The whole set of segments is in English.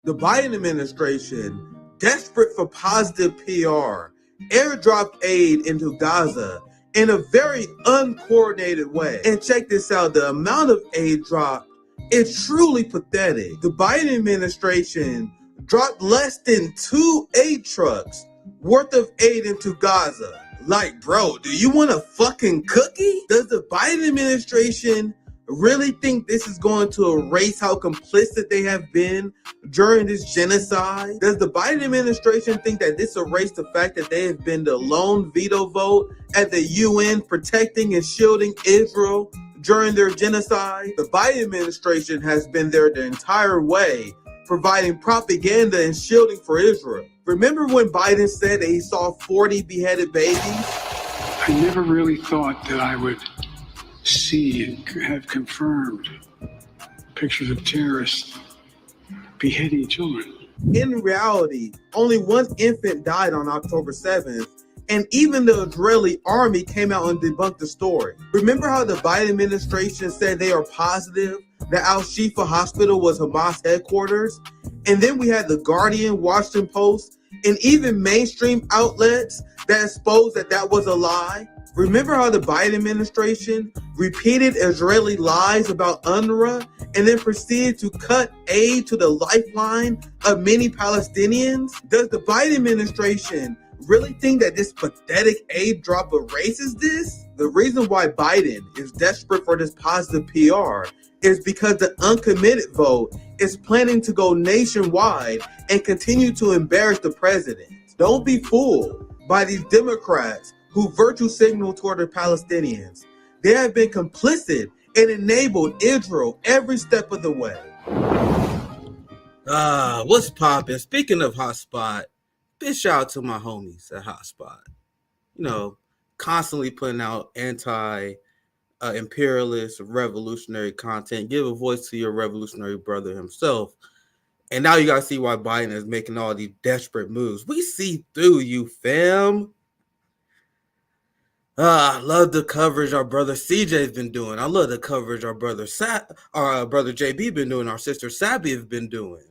The Biden administration, desperate for positive PR, airdropped aid into Gaza in a very uncoordinated way. And check this out, the amount of aid dropped is truly pathetic. The Biden administration dropped less than 2 aid trucks worth of aid into Gaza. Like, bro, do you want a fucking cookie? Does the Biden administration really think this is going to erase how complicit they have been during this genocide? Does the Biden administration think that this erased the fact that they have been the lone veto vote at the UN protecting and shielding Israel during their genocide? The Biden administration has been there the entire way, providing propaganda and shielding for Israel. Remember when Biden said that he saw 40 beheaded babies? I never really thought that I would see and have confirmed pictures of terrorists beheading children. In reality, only one infant died on October 7th, and even the Israeli army came out and debunked the story. Remember how the Biden administration said they are positive that Al-Shifa Hospital was Hamas headquarters? And then we had The Guardian, Washington Post, and even mainstream outlets that exposed that that was a lie. Remember how the Biden administration repeated Israeli lies about UNRWA and then proceeded to cut aid to the lifeline of many Palestinians? Does the Biden administration really think that this pathetic aid drop erases this? The reason why Biden is desperate for this positive PR is because the uncommitted vote is planning to go nationwide and continue to embarrass the president. Don't be fooled by these Democrats who virtue signal toward the Palestinians. They have been complicit and enabled Israel every step of the way. What's poppin'? Speaking of Hotspot, big shout out to my homies at Hotspot. You know, constantly putting out anti-imperialist, revolutionary content. Give a voice to your revolutionary brother himself. And now you gotta see why Biden is making all these desperate moves. We see through you, fam. I love the coverage our brother CJ's been doing. I love the coverage our brother brother JB been doing. Our sister Sabby have been doing,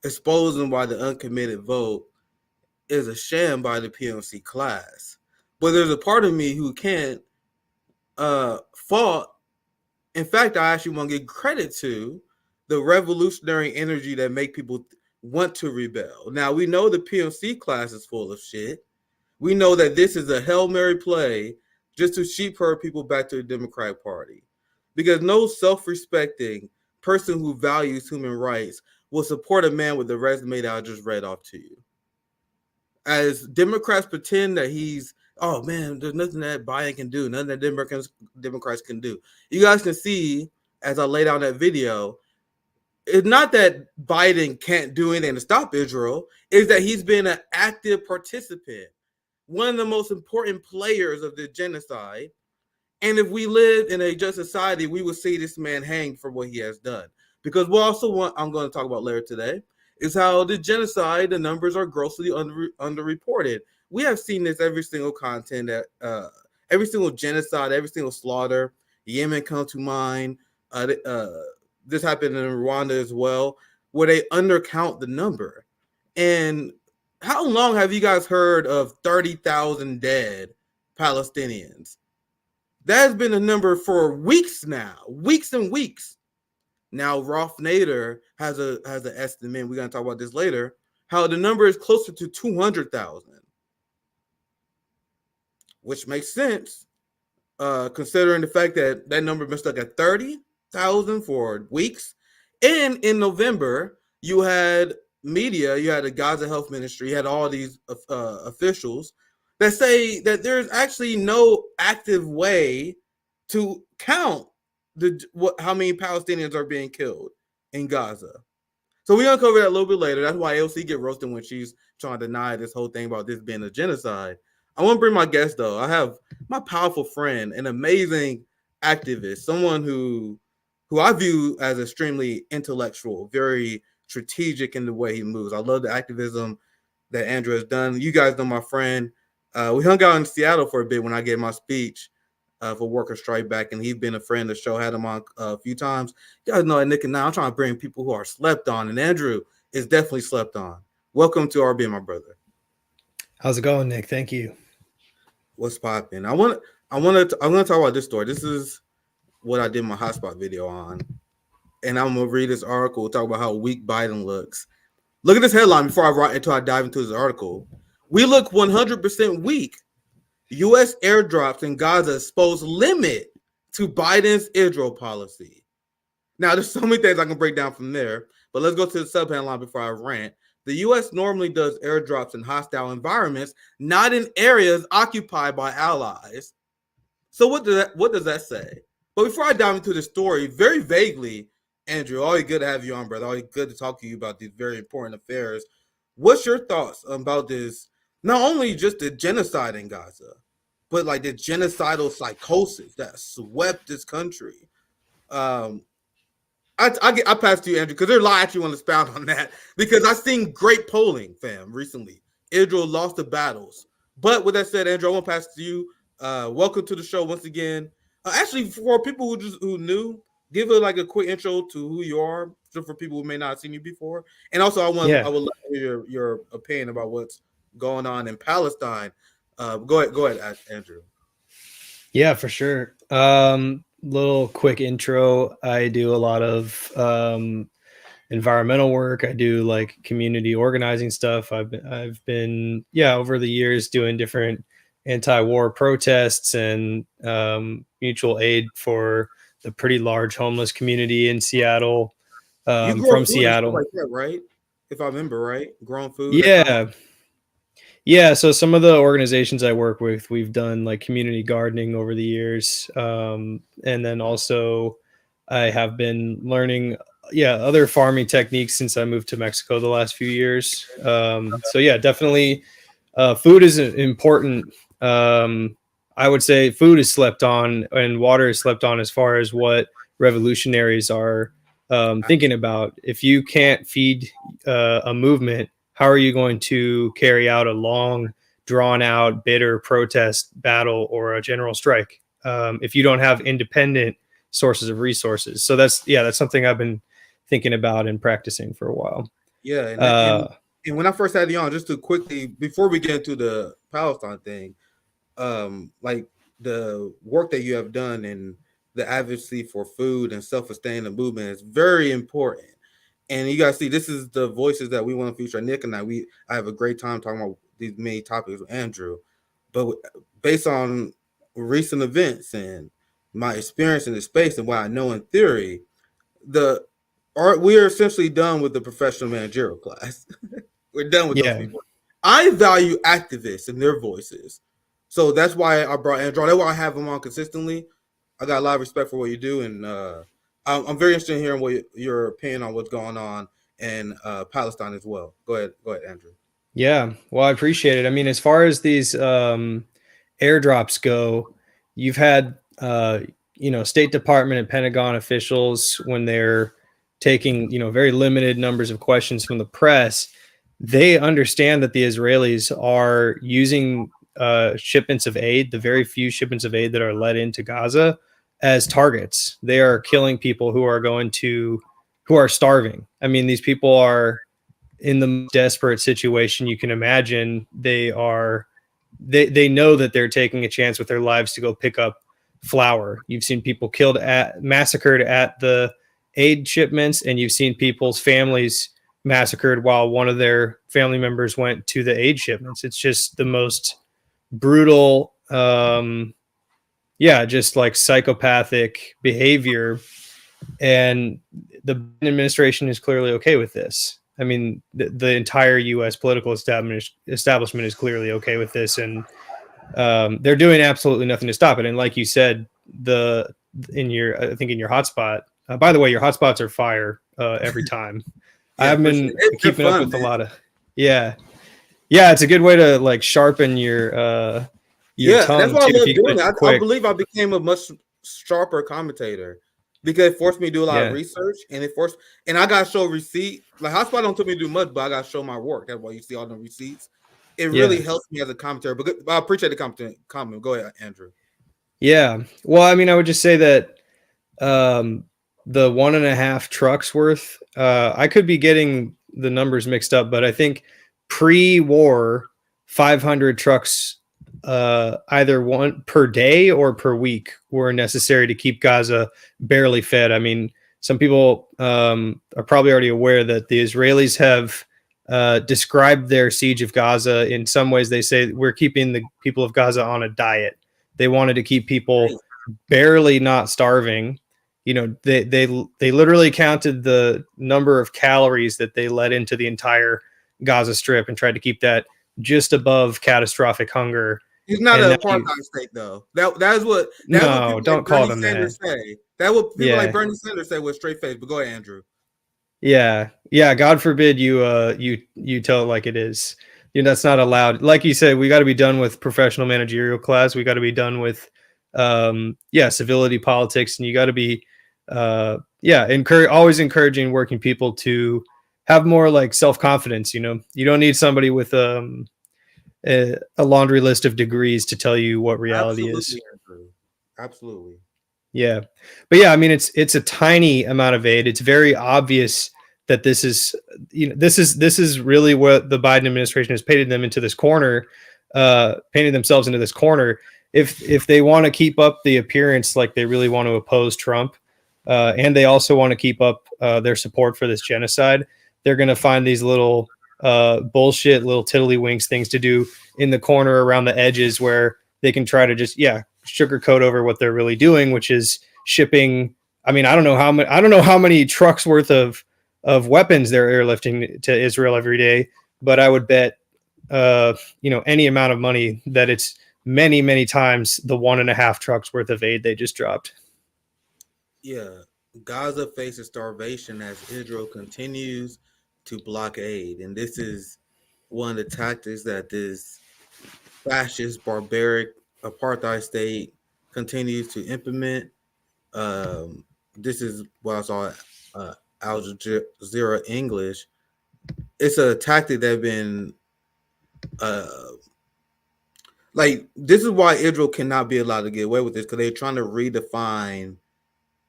exposing why the uncommitted vote is a sham by the PNC class. But there's a part of me who can't fault. In fact, I actually want to give credit to the revolutionary energy that make people want to rebel. Now, we know the PNC class is full of shit. We know that this is a Hail Mary play just to sheep herd people back to the Democratic Party. Because no self-respecting person who values human rights will support a man with the resume that I just read off to you. As Democrats pretend that he's, oh man, there's nothing that Biden can do, nothing that Democrats can do. You guys can see, as I laid out in that video, it's not that Biden can't do anything to stop Israel, it's that he's been an active participant, one of the most important players of the genocide. And if we lived in a just society, we would see this man hanged for what he has done. Because we also want, I'm going to talk about later today, is how the genocide, the numbers are grossly underreported. We have seen this every single content, that every single genocide, every single slaughter. Yemen comes to mind. This happened in Rwanda as well, where they undercount the number. And how long have you guys heard of 30,000 dead Palestinians? That has been a number for weeks now, weeks and weeks. Now, Rolf Nader has an estimate, we're going to talk about this later, how the number is closer to 200,000. Which makes sense, considering the fact that that number has been stuck at 30,000 for weeks. And in November, you had media, you had the Gaza Health Ministry, you had all these officials that say that there's actually no active way to count how many Palestinians are being killed in Gaza. So we're going to cover that a little bit later. That's why AOC get roasted when she's trying to deny this whole thing about this being a genocide. I want to bring my guest, though. I have my powerful friend, an amazing activist, someone who I view as extremely intellectual, very strategic in the way he moves. I love the activism that Andrew has done. You guys know my friend. We hung out in Seattle for a bit when I gave my speech for Worker Strike Back, and he's been a friend of the show, had him on a few times. You guys know at Nick and Now, I'm trying to bring people who are slept on, and Andrew is definitely slept on. Welcome to RB, my brother. How's it going, Nick? Thank you. What's popping? I'm gonna talk about this story. This is what I did my hotspot video on, and I'm gonna read this article, talk about how weak Biden looks. Look at this headline before I dive into this article. We look 100% weak. U.S. airdrops in Gaza expose limit to Biden's Israel policy. Now, there's so many things I can break down from there, but let's go to the subheadline before I rant. The U.S. normally does airdrops in hostile environments, not in areas occupied by allies. So what does that say? But before I dive into the story, very vaguely, Andrew, always good to have you on, brother. Always good to talk to you about these very important affairs. What's your thoughts about this? Not only just the genocide in Gaza, but like the genocidal psychosis that swept this country. Um, I pass to you, Andrew, because there's a lot I actually want to expound on that because I've seen great polling, fam, recently. Israel lost the battles. But with that said, Andrew, I want to pass to you. Welcome to the show once again. Actually, for people who knew, give a quick intro to who you are, so for people who may not have seen you before. And also, I would love to hear your opinion about what's going on in Palestine. Go ahead, Andrew. Yeah, for sure. Little quick intro. I do a lot of environmental work. I do like community organizing stuff. I've been over the years doing different anti-war protests and mutual aid for the pretty large homeless community in Seattle. You grow From food and stuff Seattle, like that, right? If I remember right, growing food. Yeah, so some of the organizations I work with, we've done like community gardening over the years. And then also I have been learning, other farming techniques since I moved to Mexico the last few years. So yeah, definitely food is important. I would say food is slept on and water is slept on as far as what revolutionaries are thinking about. If you can't feed a movement, how are you going to carry out a long, drawn out, bitter protest battle or a general strike if you don't have independent sources of resources? So that's something I've been thinking about and practicing for a while. Yeah, and when I first had you on, just to quickly before we get into the Palestine thing, like the work that you have done and the advocacy for food and self-sustaining movement is very important. And you guys see, this is the voices that we want to feature. Nick and I have a great time talking about these many topics with Andrew. But based on recent events and my experience in the space and what I know in theory, we are essentially done with the professional managerial class. We're done with those people. I value activists and their voices. So that's why I brought Andrew. That's why I have him on consistently. I got a lot of respect for what you do, and I'm very interested in hearing what your opinion on what's going on in Palestine as well. Go ahead, Andrew. Yeah, well, I appreciate it. I mean, as far as these airdrops go, you've had State Department and Pentagon officials, when they're taking very limited numbers of questions from the press, they understand that the Israelis are using shipments of aid, the very few shipments of aid that are let into Gaza, as targets. They are killing people who are starving. I mean, these people are in the most desperate situation you can imagine. They know that they're taking a chance with their lives to go pick up flour. You've seen people massacred at the aid shipments, and you've seen people's families massacred while one of their family members went to the aid shipments. It's just the most brutal, just like psychopathic behavior. And the administration is clearly okay with this. I mean, the entire U.S. political establishment is clearly okay with this, and they're doing absolutely nothing to stop it. And like you said, I think in your hotspot. By the way, your hotspots are fire every time. Yeah, I've been keeping up with man. a lot of It's a good way to like sharpen your tongue. That's why I love doing it. I believe I became a much sharper commentator because it forced me to do a lot of research, and I got to show receipt. Like Hotspot don't tell me to do much, but I got to show my work. That's why you see all the receipts. It really helps me as a commentator. But I appreciate the comment. Go ahead, Andrew. Yeah. Well, I mean, I would just say that the 1.5 trucks worth, I could be getting the numbers mixed up, but I think pre-war 500 trucks either one per day or per week were necessary to keep Gaza barely fed. I mean, some people are probably already aware that the Israelis have described their siege of Gaza in some ways. They say we're keeping the people of Gaza on a diet. They wanted to keep people barely not starving. You know, they literally counted the number of calories that they let into the entire Gaza Strip and tried to keep that just above catastrophic hunger. He's not an apartheid state, though. That is what people don't like call Bernie them Sanders that. say. That what people like Bernie Sanders say with straight face. But go ahead, Andrew. Yeah. God forbid you tell it like it is. You know, that's not allowed. Like you said, we got to be done with professional managerial class. We got to be done with civility politics, and you got to be always encouraging working people to have more like self-confidence. You know, you don't need somebody with a laundry list of degrees to tell you what reality is. Absolutely. Yeah. But yeah, I mean, it's a tiny amount of aid. It's very obvious that this is really what the Biden administration has painted them into this corner, painted themselves into this corner. If they want to keep up the appearance like they really want to oppose Trump, and they also want to keep up their support for this genocide, they're going to find these little bullshit, little tiddlywinks things to do in the corner around the edges where they can try to just sugarcoat over what they're really doing, which is shipping. I mean, I don't know how many trucks worth of weapons they're airlifting to Israel every day, but I would bet any amount of money that it's many, many times the 1.5 trucks worth of aid they just dropped. Yeah, Gaza faces starvation as Israel continues to block aid, and this is one of the tactics that this fascist, barbaric apartheid state continues to implement. This is what I saw Al Jazeera English. It's a tactic that's been this is why Israel cannot be allowed to get away with this, because they're trying to redefine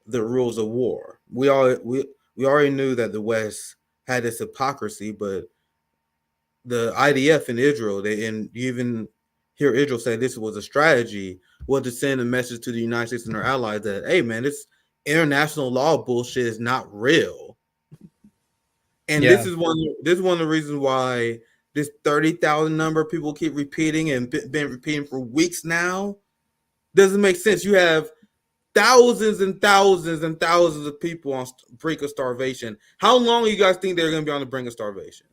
the rules of war. We already knew that the West had this hypocrisy, but the IDF in Israel, and you even hear Israel say this was a strategy, was to send a message to the United States and their allies that, hey man, this international law bullshit is not real. And this is one of the reasons why this 30,000 number people keep repeating and been repeating for weeks now doesn't make sense. You have thousands and thousands and thousands of people on brink of starvation. How long do you guys think they're going to be on the brink of starvation?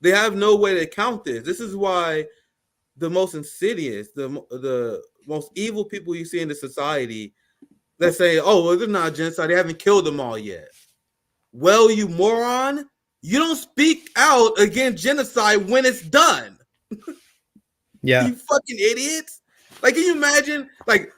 They have no way to count this. This is why the most insidious, the most evil people you see in the society that say, oh, well, they're not genocide. They haven't killed them all yet. Well, you moron, you don't speak out against genocide when it's done. Yeah. You fucking idiots. Like, can you imagine, like,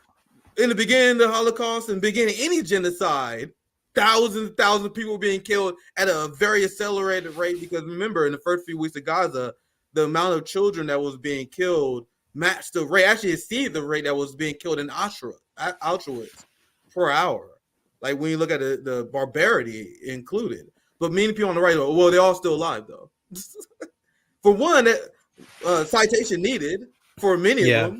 in the beginning of the Holocaust and beginning any genocide, thousands and thousands of people being killed at a very accelerated rate? Because remember, in the first few weeks of Gaza, the amount of children that was being killed matched the rate, actually exceeded the rate that was being killed in Auschwitz per hour. Like, when you look at the barbarity included. But many people on the right, well, they're all still alive, though. For one, citation needed for many of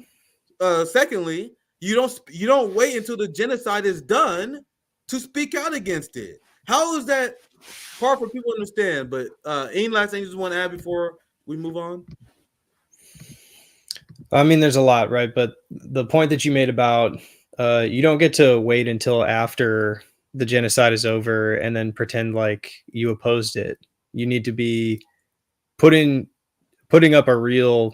them. Secondly, you don't wait until the genocide is done to speak out against it. How is that hard for people to understand? But any last thing you just want to add before we move on? I mean, there's a lot, right? But the point that you made about you don't get to wait until after the genocide is over and then pretend like you opposed it. You need to be putting up a real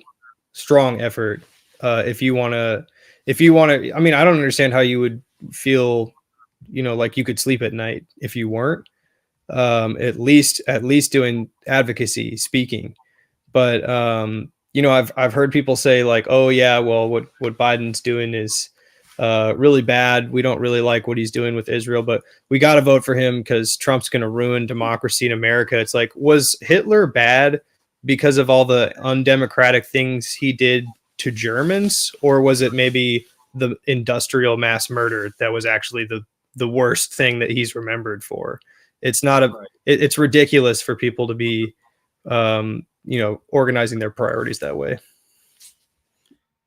strong effort if you want to. I mean, I don't understand how you would feel, like you could sleep at night if you weren't at least doing advocacy, speaking. But I've heard people say like, oh yeah, well, what Biden's doing is really bad. We don't really like what he's doing with Israel, but we got to vote for him because Trump's going to ruin democracy in America. It's like, was Hitler bad because of all the undemocratic things he did to Germans, or was it maybe the industrial mass murder that was actually the worst thing that he's remembered for? It's not it's ridiculous for people to be, organizing their priorities that way.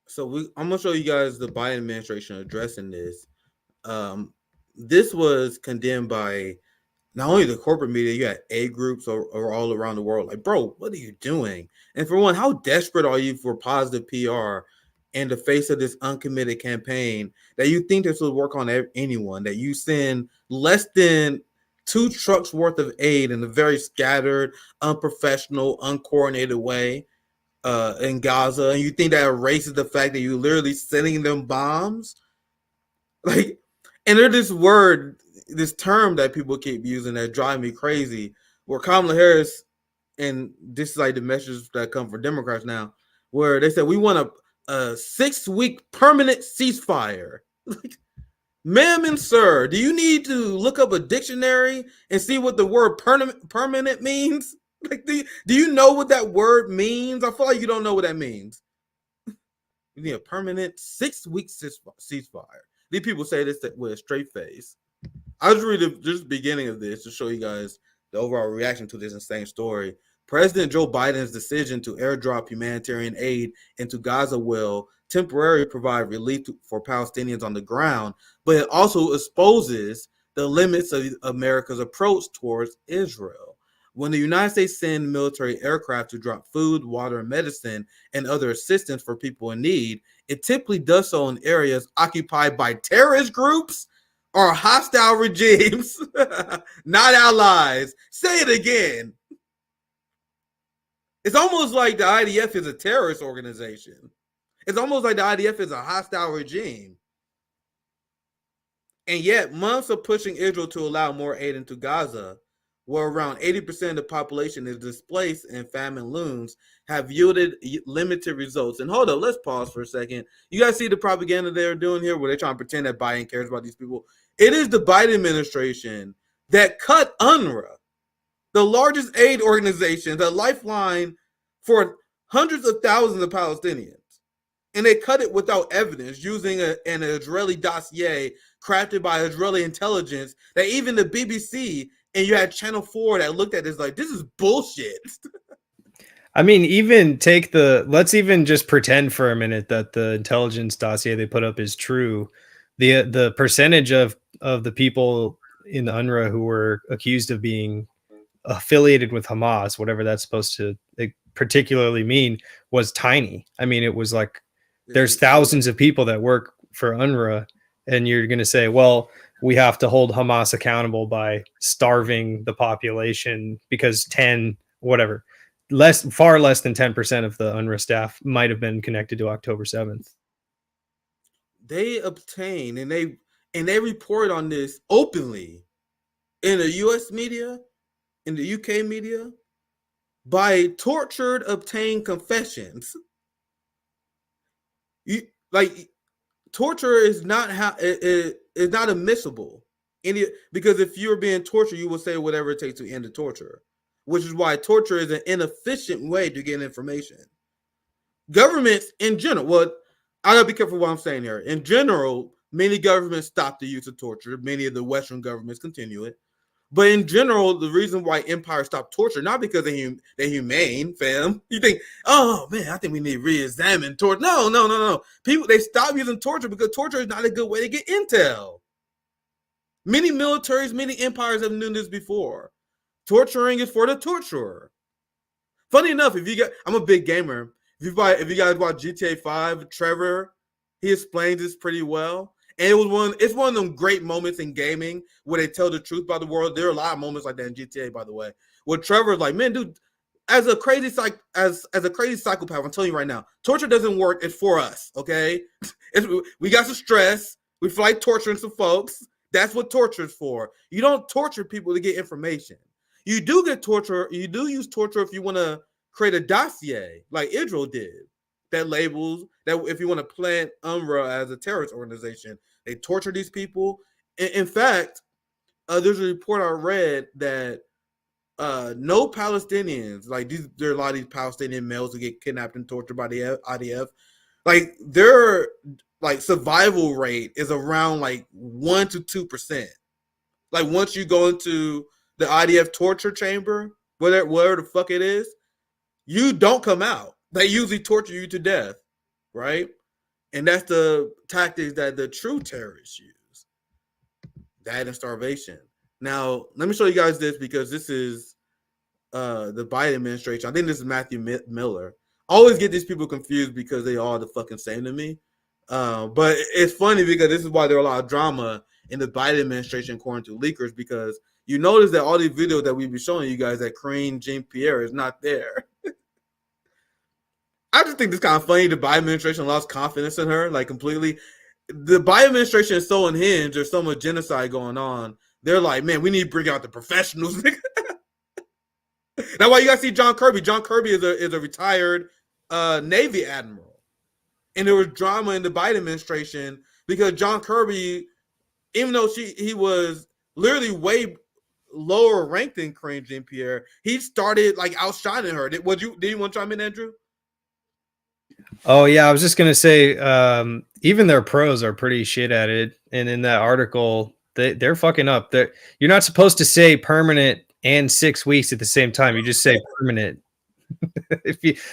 So I'm gonna show you guys the Biden administration addressing this. This was condemned by not only the corporate media, you had aid groups or all around the world. Like, bro, what are you doing? And for one, how desperate are you for positive PR in the face of this uncommitted campaign that you think this will work on anyone? That you send less than 2 trucks worth of aid in a very scattered, unprofessional, uncoordinated way in Gaza, and you think that erases the fact that you're literally sending them bombs? Like, and there's this term that people keep using that drive me crazy, where Kamala Harris, and this is like the messages that come from Democrats now, where they said we want a 6-week permanent ceasefire. Like, ma'am and sir, do you need to look up a dictionary and see what the word permanent means? Like, do you know what that word means? I feel like you don't know what that means. You need a permanent 6-week ceasefire. These people say this with a straight face. I'll just read the beginning of this to show you guys the overall reaction to this insane story. President Joe Biden's decision to airdrop humanitarian aid into Gaza will temporarily provide relief for Palestinians on the ground, but it also exposes the limits of America's approach towards Israel. When the United States send military aircraft to drop food, water, medicine, and other assistance for people in need, it typically does so in areas occupied by terrorist groups or hostile regimes, not allies. Say it again. It's almost like the IDF is a terrorist organization. It's almost like the IDF is a hostile regime. And yet, months of pushing Israel to allow more aid into Gaza, where around 80% of the population is displaced and famine looms, have yielded limited results. And hold up, let's pause for a second. You guys see the propaganda they're doing here, where they're trying to pretend that Biden cares about these people? It is the Biden administration that cut UNRWA, the largest aid organization, the lifeline for hundreds of thousands of Palestinians. And they cut it without evidence, using an Israeli dossier crafted by Israeli intelligence that even the BBC and you had Channel 4 that looked at this like, this is bullshit. I mean, let's even just pretend for a minute that the intelligence dossier they put up is true. The percentage of the people in the UNRWA who were accused of being affiliated with Hamas, whatever that's supposed to particularly mean, was tiny. I mean, it was like, there's thousands of people that work for UNRWA, and you're going to say, well, we have to hold Hamas accountable by starving the population because far less than 10% of the UNRWA staff might have been connected to October 7th. They obtain and they report on this openly in the US media, in the UK media, by tortured obtained confessions. Torture is not is not admissible. Because if you're being tortured, you will say whatever it takes to end the torture, which is why torture is an inefficient way to get information. Governments in general, I gotta be careful what I'm saying here. In general, many governments stop the use of torture. Many of the Western governments continue it. But in general, the reason why empires stop torture, not because they're humane, fam. You think, oh man, I think we need to re-examine torture. No. People, they stop using torture because torture is not a good way to get intel. Many militaries, many empires have known this before. Torturing is for the torturer. Funny enough, I'm a big gamer. If you guys watch GTA 5, Trevor, he explains this pretty well. And it's one of them great moments in gaming where they tell the truth about the world. There are a lot of moments like that in GTA, by the way, where Trevor's like, man, dude, as a crazy psychopath, I'm telling you right now, torture doesn't work. It's for us, okay? We got some stress. We feel like torturing some folks. That's what torture is for. You don't torture people to get information. You do get torture. You do use torture if you want to create a dossier like Israel did that labels that if you want to plant UNRWA as a terrorist organization. They torture these people. In fact, there's a report I read that no Palestinians, like there are a lot of these Palestinian males who get kidnapped and tortured by the IDF. Like their survival rate is around 1 to 2%. Like once you go into the IDF torture chamber, whatever the fuck it is, you don't come out. They usually torture you to death, right? And that's the tactics that the true terrorists use. That and starvation. Now, let me show you guys this because this is the Biden administration. I think this is Matthew Miller. I always get these people confused because they all the fucking same to me. But it's funny because this is why there are a lot of drama in the Biden administration according to leakers, because you notice that all these videos that we've been showing you guys that Karine Jean-Pierre is not there. I just think it's kind of funny the Biden administration lost confidence in her, like completely. The Biden administration is so unhinged. There's so much genocide going on. They're like, man, we need to bring out the professionals. That's why you guys see John Kirby. John Kirby is a retired Navy admiral. And there was drama in the Biden administration because John Kirby, even though he was literally way lower ranked than Karine Jean-Pierre, he started like outshining her. Did you want to chime in, Andrew? Oh yeah, I was just gonna say, even their pros are pretty shit at it. And in that article, they're fucking up. You're not supposed to say permanent and 6 weeks at the same time. You just say permanent.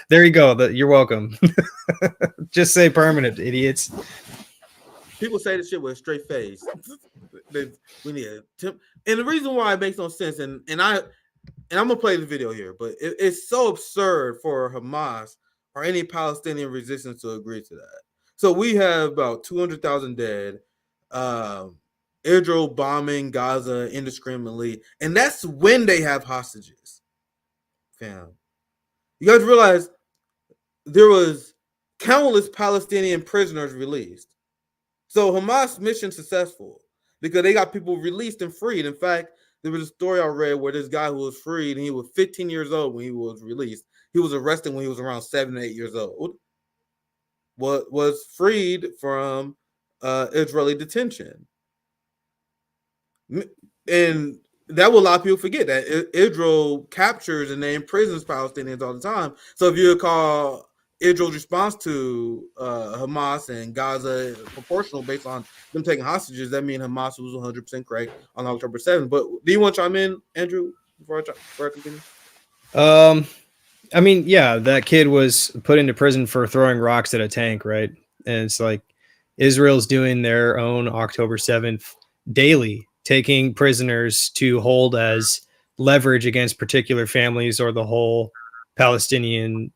There you go. You're welcome. Just say permanent, idiots. People say this shit with a straight face. We need and the reason why it makes no sense, and I'm gonna play the video here, but it's so absurd for Hamas or any Palestinian resistance to agree to that. So we have about 200,000 dead, Israel bombing Gaza indiscriminately, and that's when they have hostages. Fam, you guys realize there was countless Palestinian prisoners released. So Hamas mission successful because they got people released and freed. In fact, there was a story I read where this guy who was freed, and he was 15 years old when he was released. He was arrested when he was around 7 or 8 years old. Was freed from Israeli detention. And that will a lot of people forget that Israel captures and they imprisons Palestinians all the time. So if you recall, Israel's response to Hamas and Gaza proportional based on them taking hostages, that means Hamas was 100% correct on October 7th. But do you want to chime in, Andrew, before I continue? I mean, yeah, that kid was put into prison for throwing rocks at a tank, right? And it's like Israel's doing their own October 7th daily, taking prisoners to hold as leverage against particular families or the whole Palestinian,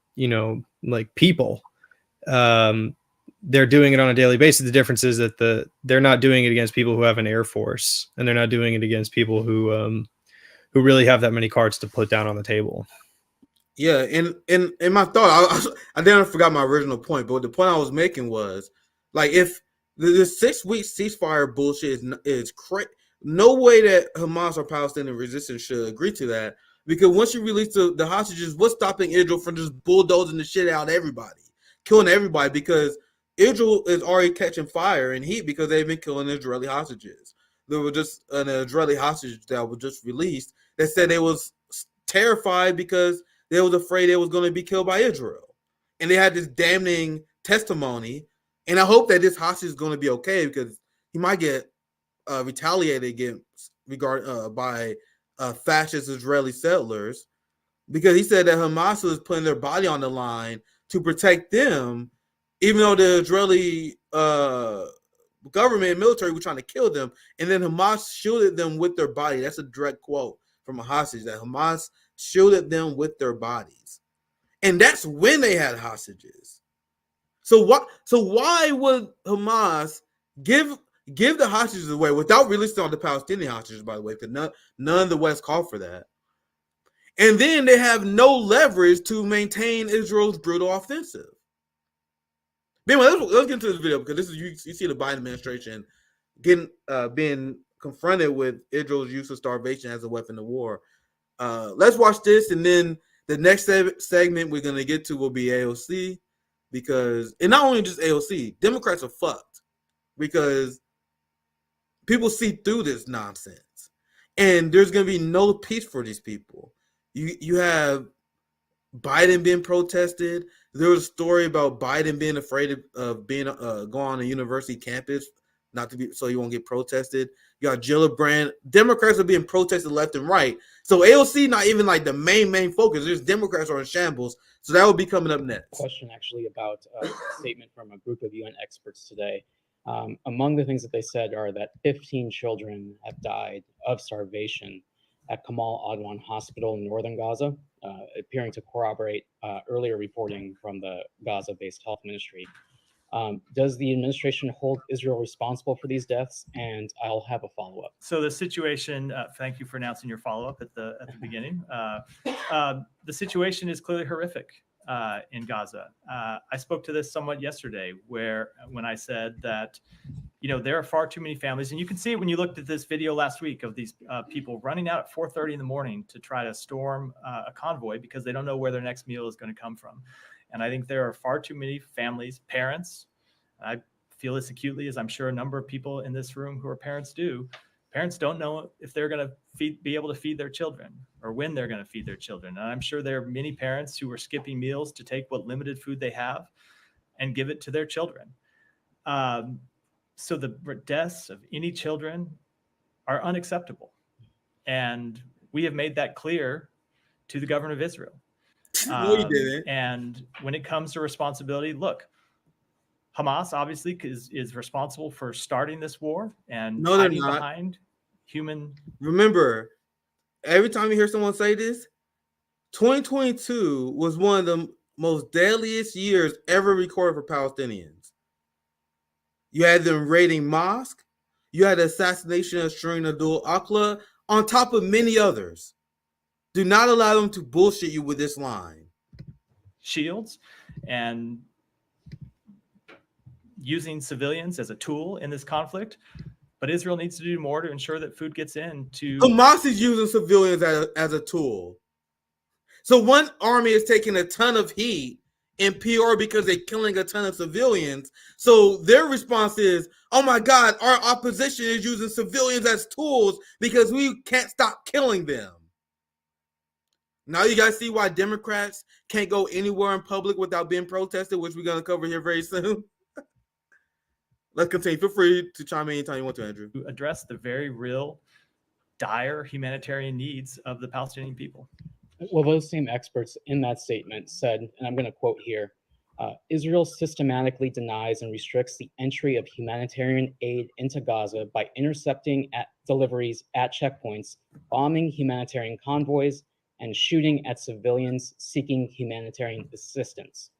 like people. They're doing it on a daily basis. The difference is that they're not doing it against people who have an air force, and they're not doing it against people who really have that many cards to put down on the table. Yeah, and in my thought, I didn't forgot my original point, but the point I was making was, like, if the 6 week ceasefire bullshit is crazy, no way that Hamas or Palestinian resistance should agree to that, because once you release the hostages, what's stopping Israel from just bulldozing the shit out of everybody, killing everybody? Because Israel is already catching fire and heat because they've been killing Israeli hostages. There was just an Israeli hostage that was just released that said they was terrified because they was afraid they was going to be killed by Israel. And they had this damning testimony. And I hope that this hostage is going to be okay, because he might get retaliated against by fascist Israeli settlers, because he said that Hamas was putting their body on the line to protect them, even though the Israeli government and military were trying to kill them. And then Hamas shielded them with their body. That's a direct quote from a hostage, that Hamas shielded them with their bodies. And that's when they had hostages. So why would Hamas give the hostages away without releasing all the Palestinian hostages, by the way, because none of the West called for that. And then they have no leverage to maintain Israel's brutal offensive. Anyway, let's get into this video, because this is you see the Biden administration being confronted with Israel's use of starvation as a weapon of war. Let's watch this, and then the next segment we're going to get to will be AOC, and not only just AOC, Democrats are fucked because people see through this nonsense, and there's going to be no peace for these people. You have Biden being protested. There was a story about Biden being afraid of being going on a university campus not to be so you won't get protested. You got Gillibrand. Democrats are being protested left and right. So AOC not even like the main focus. There's Democrats are in shambles. So that will be coming up next. Question actually about a statement from a group of UN experts today. Among the things that they said are that 15 children have died of starvation at Kamal Adwan Hospital in northern Gaza, appearing to corroborate earlier reporting from the Gaza-based health ministry. Does the administration hold Israel responsible for these deaths? And I'll have a follow-up. So the situation, thank you for announcing your follow-up at the beginning. The situation is clearly horrific in Gaza. I spoke to this somewhat yesterday, when I said that, there are far too many families, and you can see it when you looked at this video last week of these people running out at 4:30 in the morning to try to storm a convoy because they don't know where their next meal is going to come from. And I think there are far too many families, parents. I feel this acutely, as I'm sure a number of people in this room who are parents do. Parents don't know if they're going to be able to feed their children or when they're going to feed their children. And I'm sure there are many parents who are skipping meals to take what limited food they have and give it to their children. So the deaths of any children are unacceptable. And we have made that clear to the government of Israel. No, you didn't. And when it comes to responsibility, look, Hamas obviously is responsible for starting this war and hiding behind human. Remember, every time you hear someone say this, 2022 was one of the most deadliest years ever recorded for Palestinians. You had them raiding mosques. You had the assassination of Shireen Abdul-Akleh, on top of many others. Do not allow them to bullshit you with this line. Shields and using civilians as a tool in this conflict. But Israel needs to do more to ensure that food gets in to... Hamas is using civilians as a tool. So one army is taking a ton of heat in PR because they're killing a ton of civilians. So their response is, oh my God, our opposition is using civilians as tools because we can't stop killing them. Now you guys see why Democrats can't go anywhere in public without being protested, which we're going to cover here very soon. Let's continue. Feel free to chime in anytime you want to, Andrew. To address the very real, dire humanitarian needs of the Palestinian people. Well, those same experts in that statement said, and I'm going to quote here, Israel systematically denies and restricts the entry of humanitarian aid into Gaza by intercepting deliveries at checkpoints, bombing humanitarian convoys, and shooting at civilians seeking humanitarian assistance.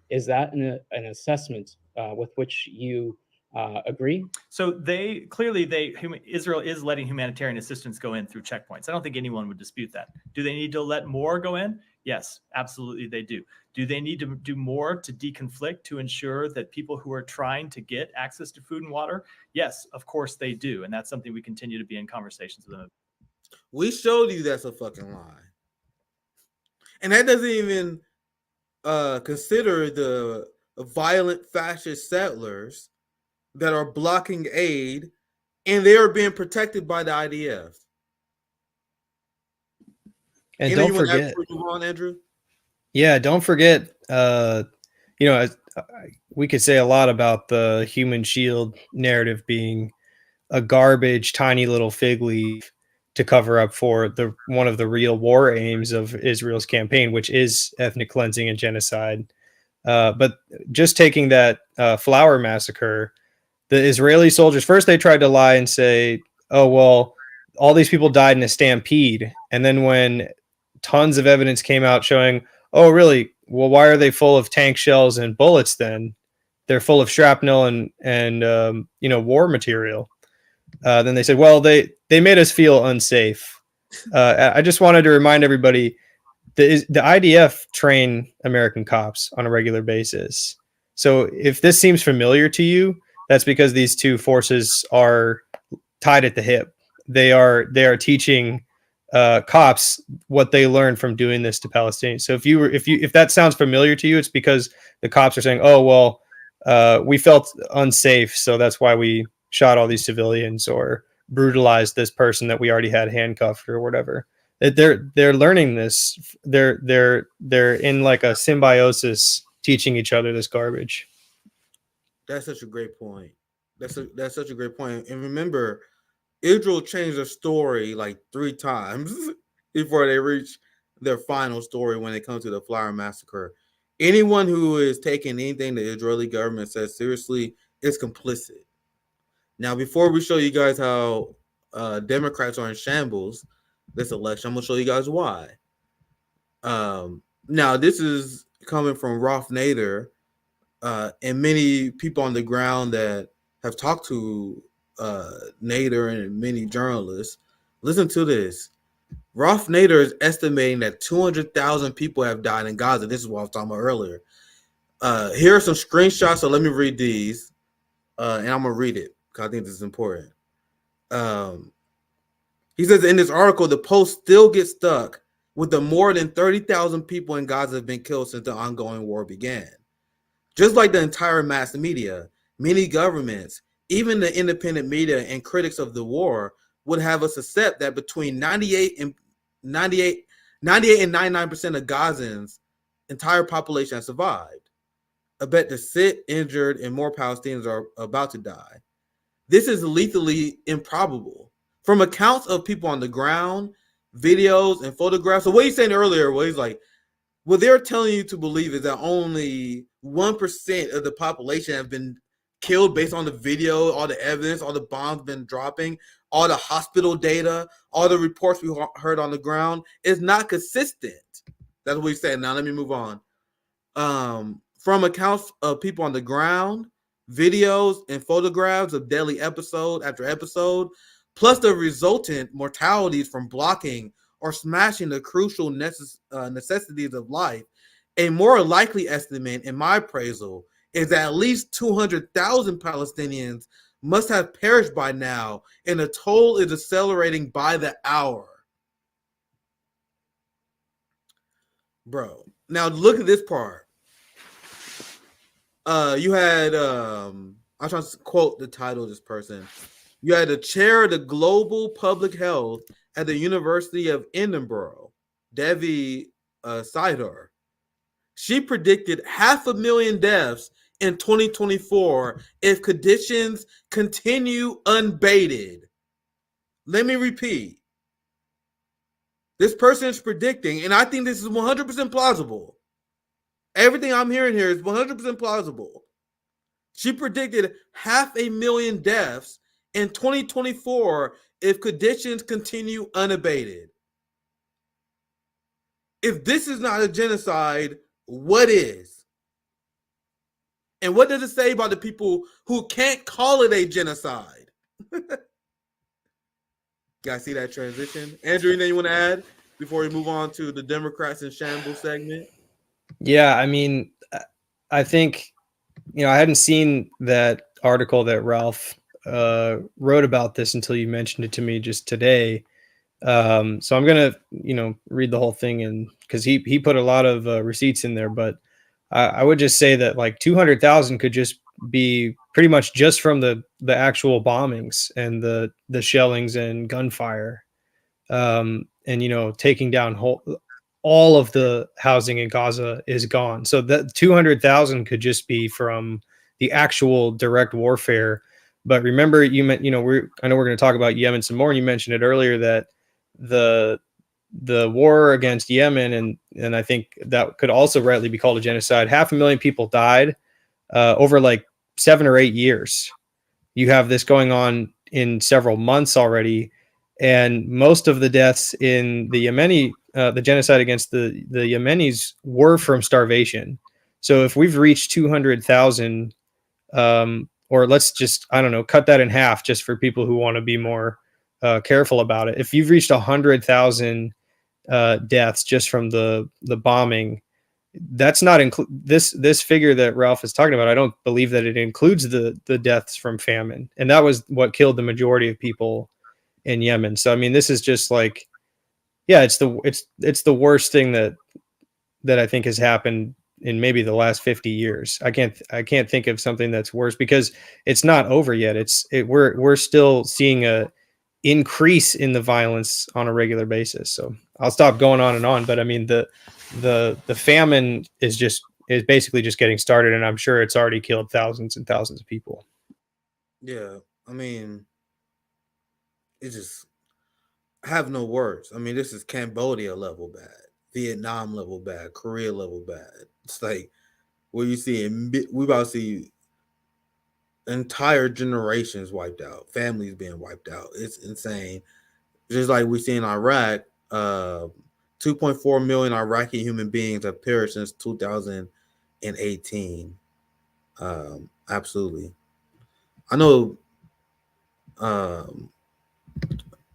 Is that an assessment with which you agree? So Israel is letting humanitarian assistance go in through checkpoints. I don't think anyone would dispute that. Do they need to let more go in? Yes, absolutely they do. Do they need to do more to deconflict to ensure that people who are trying to get access to food and water? Yes, of course they do. And that's something we continue to be in conversations with them. We showed you that's a fucking lie. And that doesn't even consider the violent fascist settlers that are blocking aid, and they are being protected by the IDF. And don't forget, on, Andrew? Yeah, don't forget. We could say a lot about the human shield narrative being a garbage, tiny little fig leaf to cover up for one of the real war aims of Israel's campaign, which is ethnic cleansing and genocide. But just taking that flower massacre. The Israeli soldiers, first they tried to lie and say, oh, well, all these people died in a stampede. And then when tons of evidence came out showing, oh, really? Well, why are they full of tank shells and bullets then? They're full of shrapnel and war material. Then they said, well, they made us feel unsafe. I just wanted to remind everybody, the IDF train American cops on a regular basis. So if this seems familiar to you, that's because these two forces are tied at the hip. They are teaching cops what they learned from doing this to Palestinians. So if that sounds familiar to you, it's because the cops are saying, "Oh well, we felt unsafe, so that's why we shot all these civilians or brutalized this person that we already had handcuffed or whatever." They're learning this. They're in like a symbiosis, teaching each other this garbage. That's such a great point. That's such a great point. And remember, Israel changed their story like 3 times before they reach their final story when it comes to the Flower Massacre. Anyone who is taking anything the Israeli government says seriously is complicit. Now, before we show you guys how Democrats are in shambles this election, I'm gonna show you guys why. Now, this is coming from Rolf Nader and many people on the ground that have talked to Nader and many journalists. Listen to this. Rolf Nader is estimating that 200,000 people have died in Gaza. This is what I was talking about earlier. Here are some screenshots, so let me read these, and I'm going to read it because I think this is important. He says in this article, the Post still gets stuck with the more than 30,000 people in Gaza have been killed since the ongoing war began. Just like the entire mass media, many governments, even the independent media and critics of the war, would have us accept that between 98 and 99% of Gazans' entire population has survived. I bet the sick, injured, and more Palestinians are about to die. This is lethally improbable. From accounts of people on the ground, videos, and photographs. So what he's saying earlier, what he's like, what they're telling you to believe is that only 1% of the population have been killed based on the video, all the evidence, all the bombs been dropping, all the hospital data, all the reports we heard on the ground is not consistent. That's what he said. Now let me move on. From accounts of people on the ground, videos and photographs of deadly episode after episode, plus the resultant mortalities from blocking or smashing the crucial necessities of life, a more likely estimate, in my appraisal, is that at least 200,000 Palestinians must have perished by now, and the toll is accelerating by the hour. Bro, now look at this part. You had, I'm trying to quote the title of this person. You had the chair of the global public health at the University of Edinburgh, Devi Sidor. She predicted 500,000 deaths in 2024 if conditions continue unabated. Let me repeat. This person is predicting, and I think this is 100% plausible. Everything I'm hearing here is 100% plausible. She predicted 500,000 deaths in 2024 if conditions continue unabated. If this is not a genocide, what is? And what does it say about the people who can't call it a genocide? Guys, see that transition? Andrew, anything you want to add before we move on to the Democrats in Shambles segment? Yeah, I mean, I think, I hadn't seen that article that Ralph wrote about this until you mentioned it to me just today. So I'm gonna, read the whole thing, and because he put a lot of receipts in there, but I would just say that like 200,000 could just be pretty much just from the actual bombings and the shellings and gunfire, and taking down all of the housing in Gaza is gone. So that 200,000 could just be from the actual direct warfare. But remember, I know we're going to talk about Yemen some more, and you mentioned it earlier that the war against Yemen, and I think that could also rightly be called a genocide. 500,000 people died over like 7 or 8 years. You have this going on in several months already, and most of the deaths in the Yemeni, the genocide against the Yemenis, were from starvation. So if we've reached 200,000, or let's just, I don't know, cut that in half just for people who want to be more careful about it. If you've reached 100,000 deaths just from the bombing, that's not this figure that Ralph is talking about. I don't believe that it includes the deaths from famine, and that was what killed the majority of people in Yemen. So I mean, this is just like, yeah, it's the worst thing that I think has happened in maybe the last 50 years. I can't think of something that's worse, because it's not over yet. We're still seeing a increase in the violence on a regular basis. So I'll stop going on and on, but I mean the famine is basically just getting started, and I'm sure it's already killed thousands and thousands of people. Yeah, I mean, it just I have no words. I mean, this is Cambodia level bad, Vietnam level bad, Korea level bad. It's like what you see, we about to see entire generations wiped out, families being wiped out. It's insane. Just like we see in Iraq, 2.4 million Iraqi human beings have perished since 2018. Absolutely. I know, um,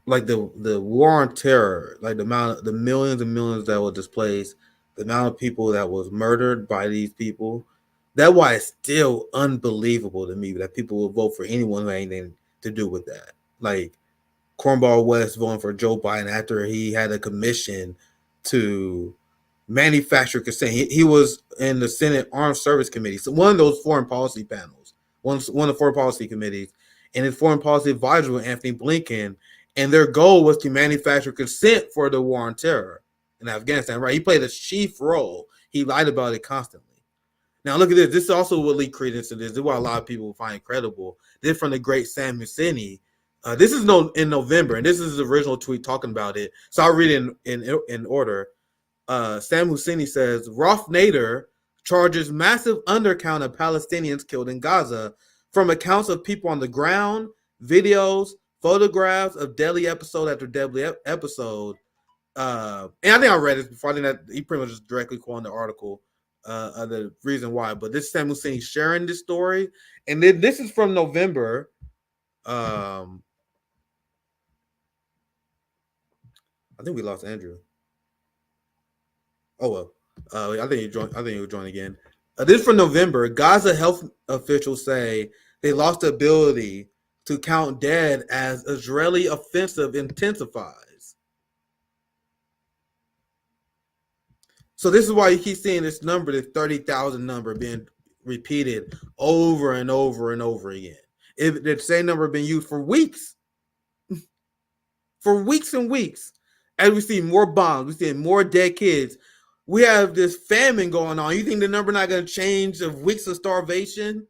like the war on terror, like the millions and millions that were displaced, the amount of people that was murdered by these people. That's why it's still unbelievable to me that people will vote for anyone who ain't anything to do with that. Like Cornball West voting for Joe Biden after he had a commission to manufacture consent. He was in the Senate Armed Service Committee, so one of those foreign policy panels, one of the foreign policy committees, and his foreign policy advisor was Anthony Blinken, and their goal was to manufacture consent for the war on terror in Afghanistan. Right? He played a chief role. He lied about it constantly. Now look at this. This also will leak credence to this. This is what a lot of people find incredible. This from the great Sam Husseini. This is in November, and this is the original tweet talking about it. So I'll read it in order. Sam Husseini says, Rolf Nader charges massive undercount of Palestinians killed in Gaza from accounts of people on the ground, videos, photographs of deadly episode after deadly episode. And I think I read this before. I think that he pretty much just directly quoted the article of the reason why. But this is Sam Husseini sharing this story. And then this is from November. I think we lost Andrew. Oh well, I think he'll join again. This is from November. Gaza health officials say they lost the ability to count dead as Israeli offensive intensifies. So this is why you keep seeing this number, the 30,000 number, being repeated over and over and over again. If the same number been used for weeks, for weeks and weeks, as we see more bombs, we see more dead kids. We have this famine going on. You think the number not going to change of weeks of starvation?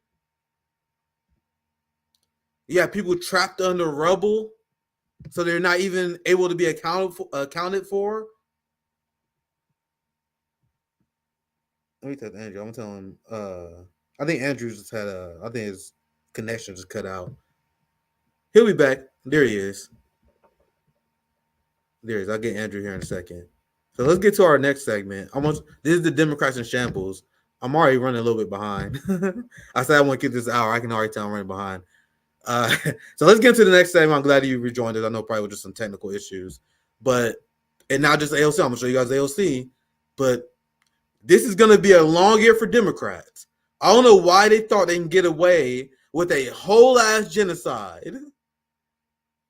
You have people trapped under rubble, so they're not even able to be accounted for. Let me tell Andrew. I'm gonna tell him. I think Andrew just had I think his connection just cut out. He'll be back. There he is. There he is. I'll get Andrew here in a second. So let's get to our next segment. This is the Democrats in shambles. I'm already running a little bit behind. I said I want to get this hour. I can already tell I'm running behind. So let's get to the next segment. I'm glad you rejoined us. I know probably with just some technical issues, and not just AOC. I'm gonna show you guys AOC, but this is gonna be a long year for Democrats. I don't know why they thought they can get away with a whole ass genocide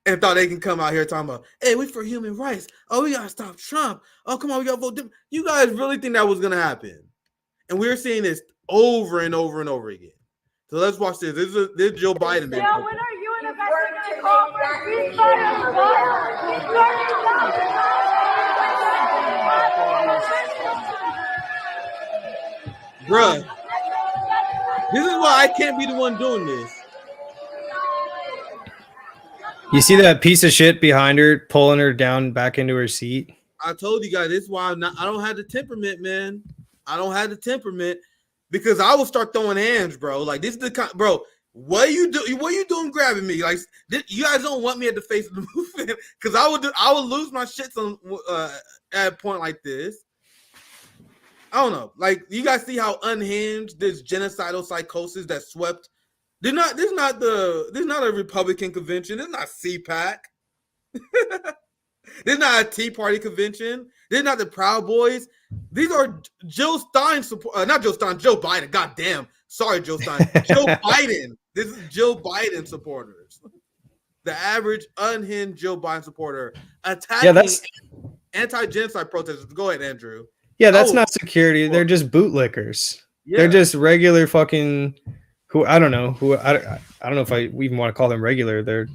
and thought they can come out here talking about, hey, we for human rights. Oh, we gotta stop Trump. Oh, come on, we gotta vote. You guys really think that was gonna happen? And we're seeing this over and over and over again. So let's watch this. This is Joe Biden. Yeah, when are you and the conference? We started Bruh, this is why I can't be the one doing this. You see that piece of shit behind her pulling her down back into her seat? I told you guys this is why I don't have the temperament, man. I don't have the temperament because I will start throwing hands, bro. Like this is bro. What are you doing grabbing me? Like you guys don't want me at the face of the movement because I would lose my shit at a point like this. I don't know. Like you guys see how unhinged this genocidal psychosis that swept. This is not a Republican convention. This is not CPAC. This is not a Tea Party convention. This is not the Proud Boys. These are Joe Stein support. Not Joe Stein. Joe Biden. God damn. Sorry, Joe Stein. Joe Biden. This is Joe Biden supporters. The average unhinged Joe Biden supporter attacking anti-genocide protesters. Go ahead, Andrew. Yeah, that's not security. They're just bootlickers. Yeah. They're just regular fucking. I don't know if we even want to call them regular.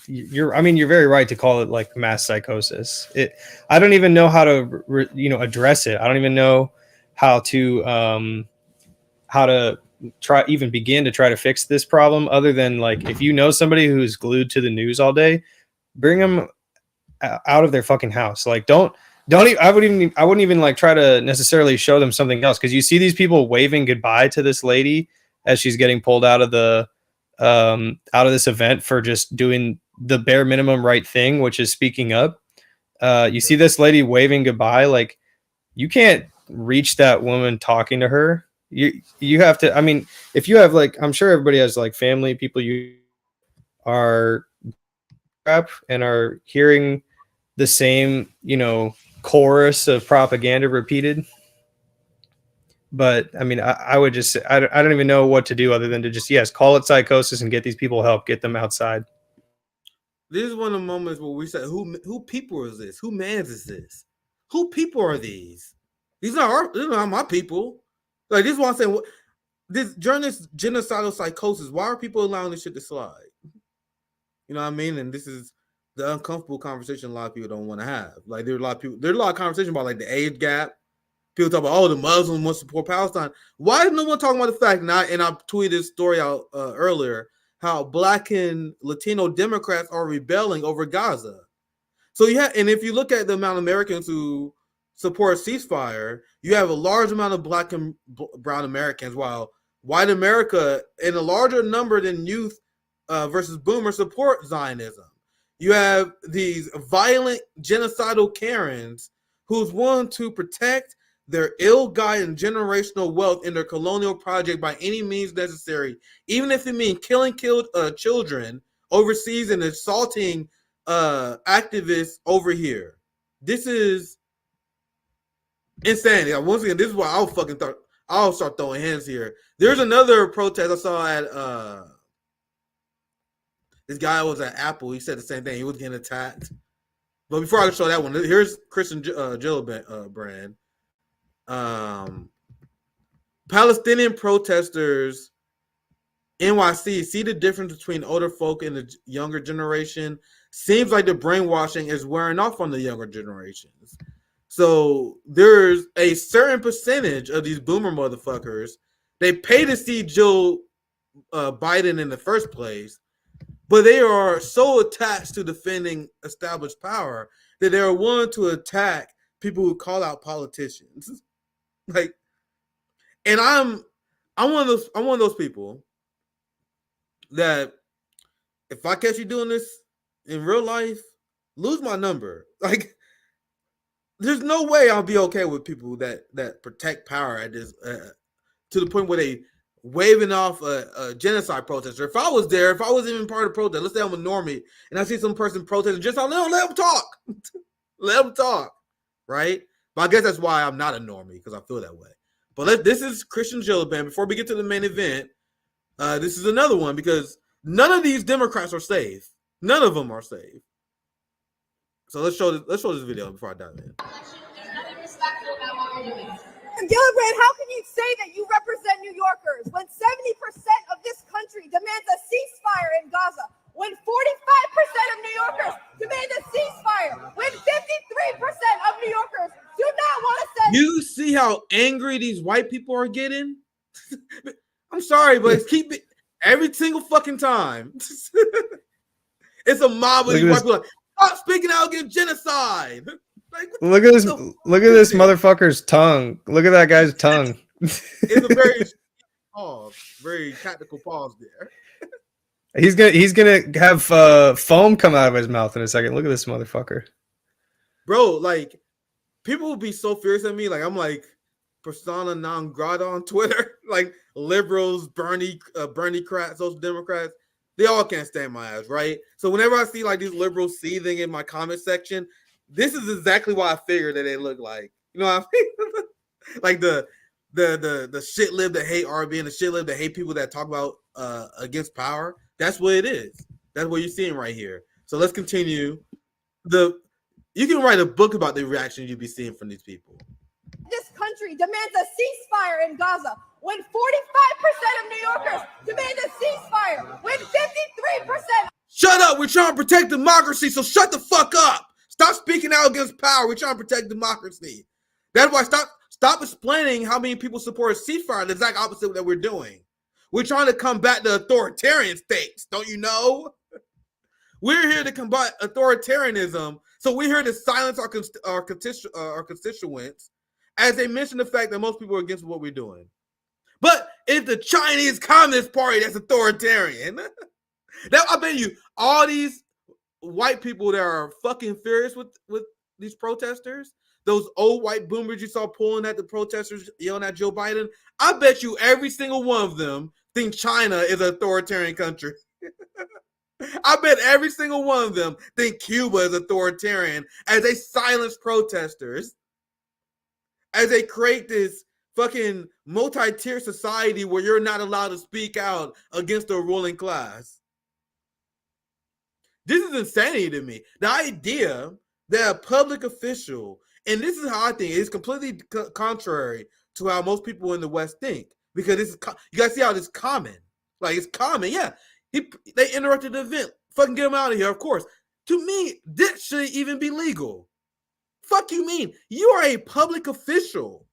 You're very right to call it like mass psychosis. I don't even know how to address it. I don't even know how to even begin to try to fix this problem, other than like, if you know somebody who's glued to the news all day, bring them out of their fucking house. Like, don't even, I wouldn't even like try to necessarily show them something else, because you see these people waving goodbye to this lady as she's getting pulled out of this event for just doing the bare minimum right thing, which is speaking up. You see this lady waving goodbye. Like, you can't reach that woman talking to her. You have to, I mean, if you have like, I'm sure everybody has like family, people you are crap and are hearing the same, chorus of propaganda repeated. But I mean, I would just, I don't even know what to do other than to just, yes, call it psychosis and get these people help, get them outside. This is one of the moments where we say, who people is this? Who mans is this? Who people are these? These are not my people. Like, this is what I'm saying. During this genocidal psychosis, why are people allowing this shit to slide? You know what I mean? And this is the uncomfortable conversation a lot of people don't want to have. Like, there's a lot of conversation about like the age gap. People talk about, the Muslims want to support Palestine. Why is no one talking about the fact? And I tweeted this story out earlier, how Black and Latino Democrats are rebelling over Gaza. So and if you look at the amount of Americans who support ceasefire, you have a large amount of Black and brown Americans, while white America, in a larger number than youth versus boomers, support Zionism. You have these violent genocidal Karens who's willing to protect their ill-gotten generational wealth in their colonial project by any means necessary, even if it means killing children overseas and assaulting activists over here. This is insanity. Once again, this is why I'll start throwing hands here. There's another protest I saw at this guy was at Apple. He said the same thing. He was getting attacked. But before I show that one, here's Christian Gillibrand. Palestinian protesters, NYC, see the difference between older folk and the younger generation. Seems like the brainwashing is wearing off on the younger generations. So there's a certain percentage of these boomer motherfuckers, they pay to see Joe Biden in the first place, but they are so attached to defending established power that they're willing to attack people who call out politicians. Like, and I'm one of those people that if I catch you doing this in real life, lose my number. Like, there's no way I'll be okay with people that protect power at this to the point where they waving off a genocide protester. If I was there, if I was even part of the protest, let's say I'm a normie and I see some person protesting genocide, let them talk. Let them talk, right? But I guess that's why I'm not a normie, because I feel that way. But this is Christian Gillibrand. Before we get to the main event, this is another one, because none of these Democrats are safe. None of them are safe. So let's show this video before I dive in. Gillibrand, how can you say that you represent New Yorkers when 70% of this country demands a ceasefire in Gaza? When 45% of New Yorkers demand a ceasefire, when 53% of New Yorkers do not want to send. You see how angry these white people are getting? I'm sorry, but keep it every single fucking time. It's a mob of these white people. Like, stop speaking out against genocide. Like, look at this motherfucker's tongue. Look at that guy's tongue. It's a very tactical pause there. He's gonna have foam come out of his mouth in a second. Look at this motherfucker, bro. Like, people will be so furious at me. Like, I'm like persona non grata on Twitter. Like, liberals, Bernie crats, social democrats, they all can't stand my ass, right? So whenever I see like these liberals seething in my comment section, this is exactly why I figured that they look like. You know what I mean? Like the shit lib that hate RB and the shit lib that hate people that talk about against power. That's what it is. That's what you're seeing right here. So let's continue. You can write a book about the reaction you'll be seeing from these people. This country demands a ceasefire in Gaza. When 45% of New Yorkers demand a ceasefire. When 53%. Shut up. We're trying to protect democracy, so shut the fuck up. Stop speaking out against power. We're trying to protect democracy. That's why stop explaining how many people support a ceasefire. The exact opposite of that we're doing. We're trying to combat the authoritarian states, don't you know? We're here to combat authoritarianism, so we're here to silence our constituents as they mention the fact that most people are against what we're doing. But it's the Chinese Communist Party that's authoritarian. Now, I bet you all these white people that are fucking furious with these protesters, those old white boomers you saw pulling at the protesters, yelling at Joe Biden, I bet you every single one of them think China is an authoritarian country. I bet every single one of them think Cuba is authoritarian as they silence protesters, as they create this fucking multi-tier society where you're not allowed to speak out against the ruling class. This is insanity to me. The idea that a public official, and this is how I think, it's completely contrary to how most people in the West think, because this is, you guys see how this is common. Like, it's common, yeah. They interrupted the event. Fucking get him out of here, of course. To me, this shouldn't even be legal. Fuck you mean? You are a public official.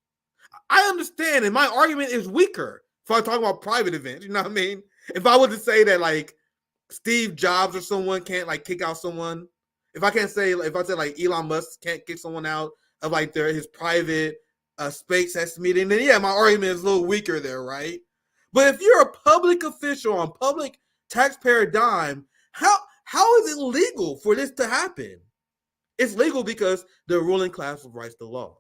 I understand, and my argument is weaker if I'm talking about private events, you know what I mean? If I were to say that, like, Steve Jobs or someone can't, like, kick out someone, if I say, like, Elon Musk can't kick someone out of, like, his private SpaceX meeting, then, yeah, my argument is a little weaker there, right? But if you're a public official on public taxpayer dime, how is it legal for this to happen? It's legal because the ruling class writes the laws.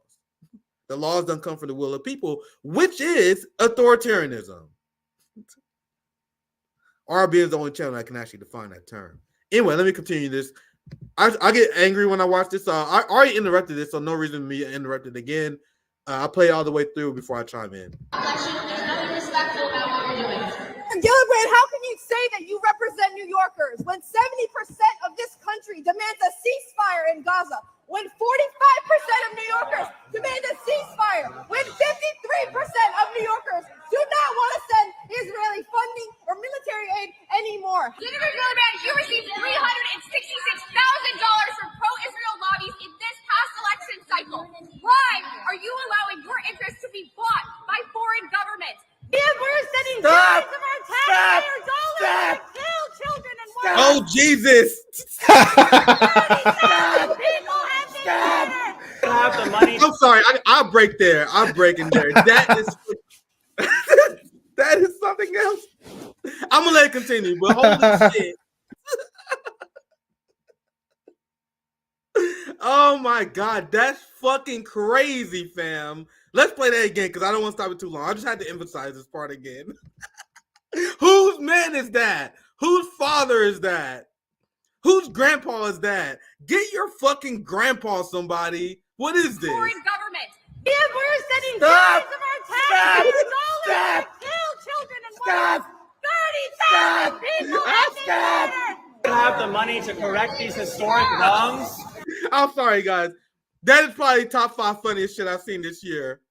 The laws don't come from the will of people, which is authoritarianism. RB is the only channel that can actually define that term. Anyway, let me continue this. I get angry when I watch this. I already interrupted this, so no reason for me to interrupt it again. I'll play it all the way through before I chime in. Gillibrand, how can you say that you represent New Yorkers when 70% of this country demands a ceasefire in Gaza? When 45% of New Yorkers demand a ceasefire? When 53% of New Yorkers do not want to send Israeli funding or military aid anymore? Senator Gillibrand, you received $366,000 from pro-Israel lobbies in this past election cycle. Why are you allowing your interests to be bought by foreign governments? We're sending billions of our taxpayer dollars to kill children and women. Oh, Jesus. Have the money. I'm sorry. I'll break there. I'll break in there. That is that is something else. I'm going to let it continue, but holy shit. Oh, my God. That's fucking crazy, fam. Let's play that again because I don't want to stop it too long. I just had to emphasize this part again. Whose man is that? Whose father is that? Whose grandpa is that? Get your fucking grandpa, somebody. What is this? Foreign government. We're sending billions of our taxpayer dollars to kill children and women. 30,000 people have been murdered. Have the money to correct these historic wrongs. I'm sorry, guys. That is probably top 5 funniest shit I've seen this year.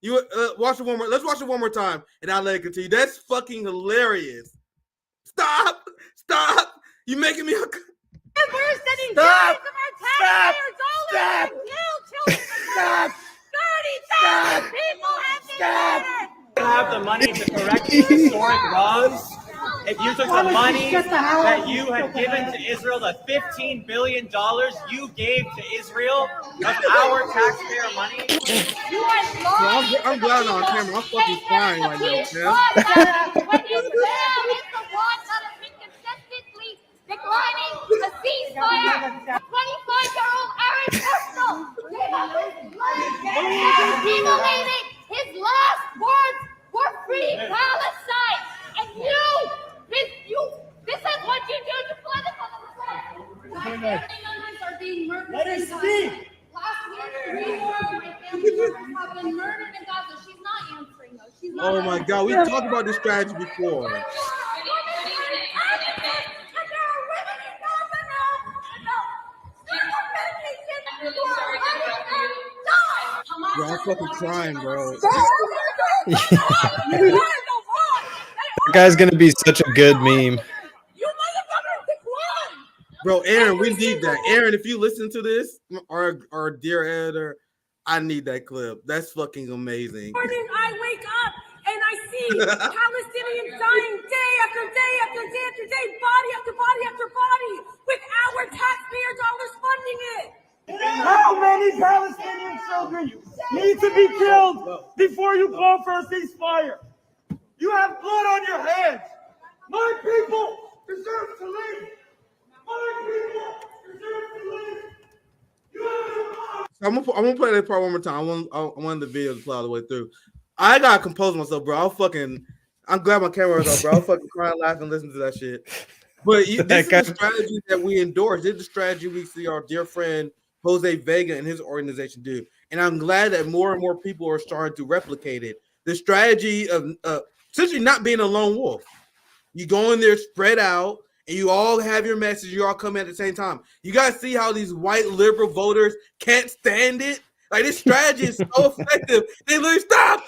You watch it one more. Let's watch it one more time, and I'll let it continue. That's fucking hilarious. Stop! You making me? We're sending billions of our taxpayer dollars to kill children and women. 30,000 people have been murdered. Have the money to correct these historic wrongs. If you took the money that you had given to Israel, the $15 billion you gave to Israel of our taxpayer money. I'm glad on camera. I'm fucking crying right now, man. When Israel is the one that has been consistently declining a ceasefire. 25-year-old Aaron Estill gave up his life. He believing his last words were free Palestine. And this is what you do to political members are being murdered. Let us speak. Last week, 3 more of my family members have been murdered in Gaza. She's not answering though. She's not. Oh my God, we talked about this strategy before. Bro, I'm fucking crying, bro. That guy's gonna be such a good meme. Bro, Aaron, we need that. Aaron, if you listen to this, our dear editor, I need that clip. That's fucking amazing. Morning, I wake up and I see Palestinians dying day after day after day after day, body after body after body, with our taxpayer dollars funding it. How many Palestinian children need to be killed before you call for a ceasefire? You have blood on your hands. My people deserve to live. My people deserve to live. You have to I'm gonna play that part one more time. I want the video to play all the way through. I gotta compose myself, bro. I'm glad my camera was off, bro. I'll fucking cry and laugh and listen to that shit. But this is the strategy that we endorse. This is the strategy we see our dear friend Jose Vega and his organization do. And I'm glad that more and more people are starting to replicate it. The strategy of essentially not being a lone wolf. You go in there spread out, and you all have your message. You all come at the same time. You guys see how these white liberal voters can't stand it? Like, this strategy is so effective. They literally stop.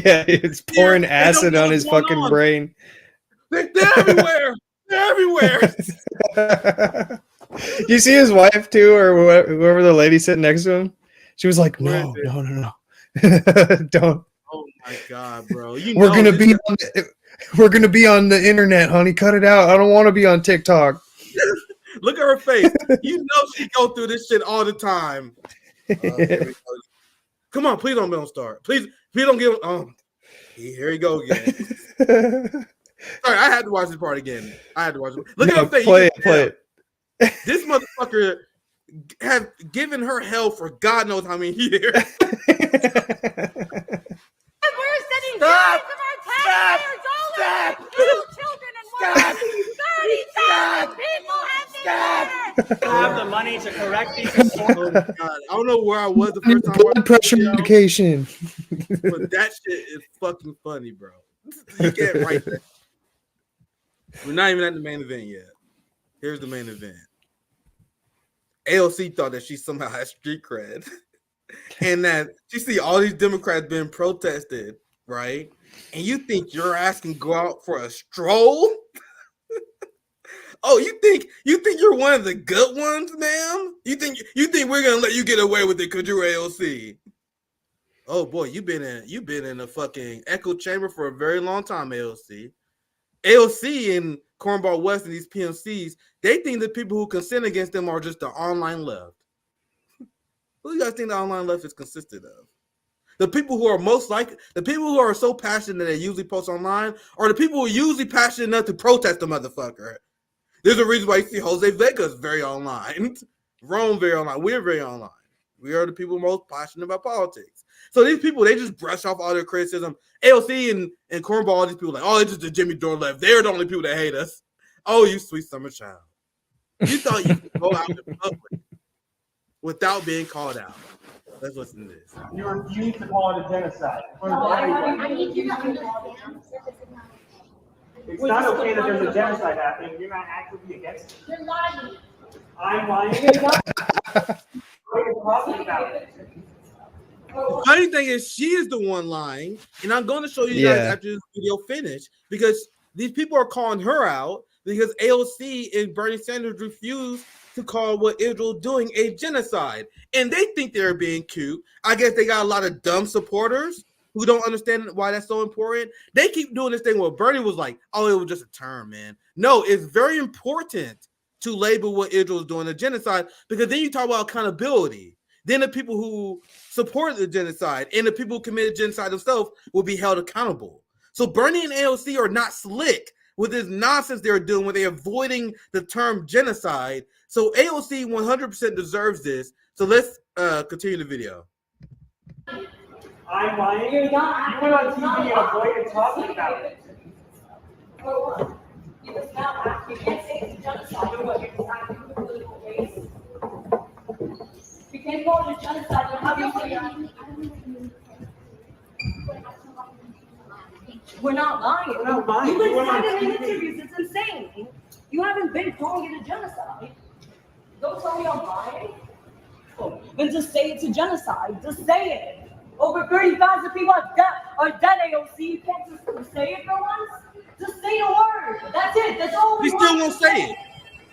Yeah, it's pouring acid on his fucking brain. They're everywhere. They're everywhere. You see his wife too, or whoever the lady sitting next to him? She was like, no. Don't. Oh my god, bro. We're gonna be on the internet, honey. Cut it out. I don't want to be on TikTok. Look at her face. You know she go through this shit all the time. Come on, please don't start. Please don't give. Here you go again. Sorry, I had to watch this part again. Look at her face. Play it. This motherfucker have given her hell for God knows how many years. We're sending billions of our taxpayer dollars to kill children and women. 30,000 people have been murdered. have the money to correct these. Oh my God. I don't know where I was the first time. Blood pressure medication. But that shit is fucking funny, bro. You can't write that. We're not even at the main event yet. Here's the main event. AOC thought that she somehow had street cred. And that you see all these Democrats being protested, right? And you think your ass can go out for a stroll? Oh, you think you're one of the good ones, ma'am? You think we're gonna let you get away with it because you're AOC? Oh boy, you've been in a fucking echo chamber for a very long time, AOC. AOC and Cornball West and these PMCs, they think that people who consent against them are just the online left. Who do you guys think the online left is consisted of? The people who are the people who are so passionate that they usually post online, or the people who are usually passionate enough to protest the motherfucker. There's a reason why you see Jose Vega is very online. Rome very online. We're very online. We are the people most passionate about politics. So these people, they just brush off all their criticism. AOC and Cornball, all these people like, oh, it's just the Jimmy Dore left. They're the only people that hate us. Oh, you sweet summer child. You thought you could go out in public without being called out. Let's listen to this. You refuse to call it a genocide. I need you to understand. It's not okay that there's a genocide happening. You're not actively against it. You're lying. I'm lying. What are you talking about? The funny thing is, she is the one lying, and I'm going to show you guys after this video finished, because these people are calling her out because AOC and Bernie Sanders refused to call what Israel doing a genocide, and they think they're being cute. I guess they got a lot of dumb supporters who don't understand why that's so important. They keep doing this thing where Bernie was like, "Oh, it was just a term, man." No, it's very important to label what Israel is doing a genocide, because then you talk about accountability. Then the people who support the genocide and the people who committed genocide themselves will be held accountable. So Bernie and AOC are not slick with this nonsense they're doing when they're avoiding the term genocide. So AOC 100% deserves this. So let's continue the video. I'm lying. You're not. You went on TV and avoided talking about it. You can't say it's a genocide. You're what? You're deciding the political race. You can't call it a genocide. You're obviously. We're not lying. We're not lying. You've been saying it in interviews. It's insane. You haven't been calling it a genocide. Don't tell me I'm lying. Then just say it's a genocide. Just say it. Over 30,000 people are dead, AOC. You can't just say it for once. Just say the word. That's it. That's all we He still won't say it.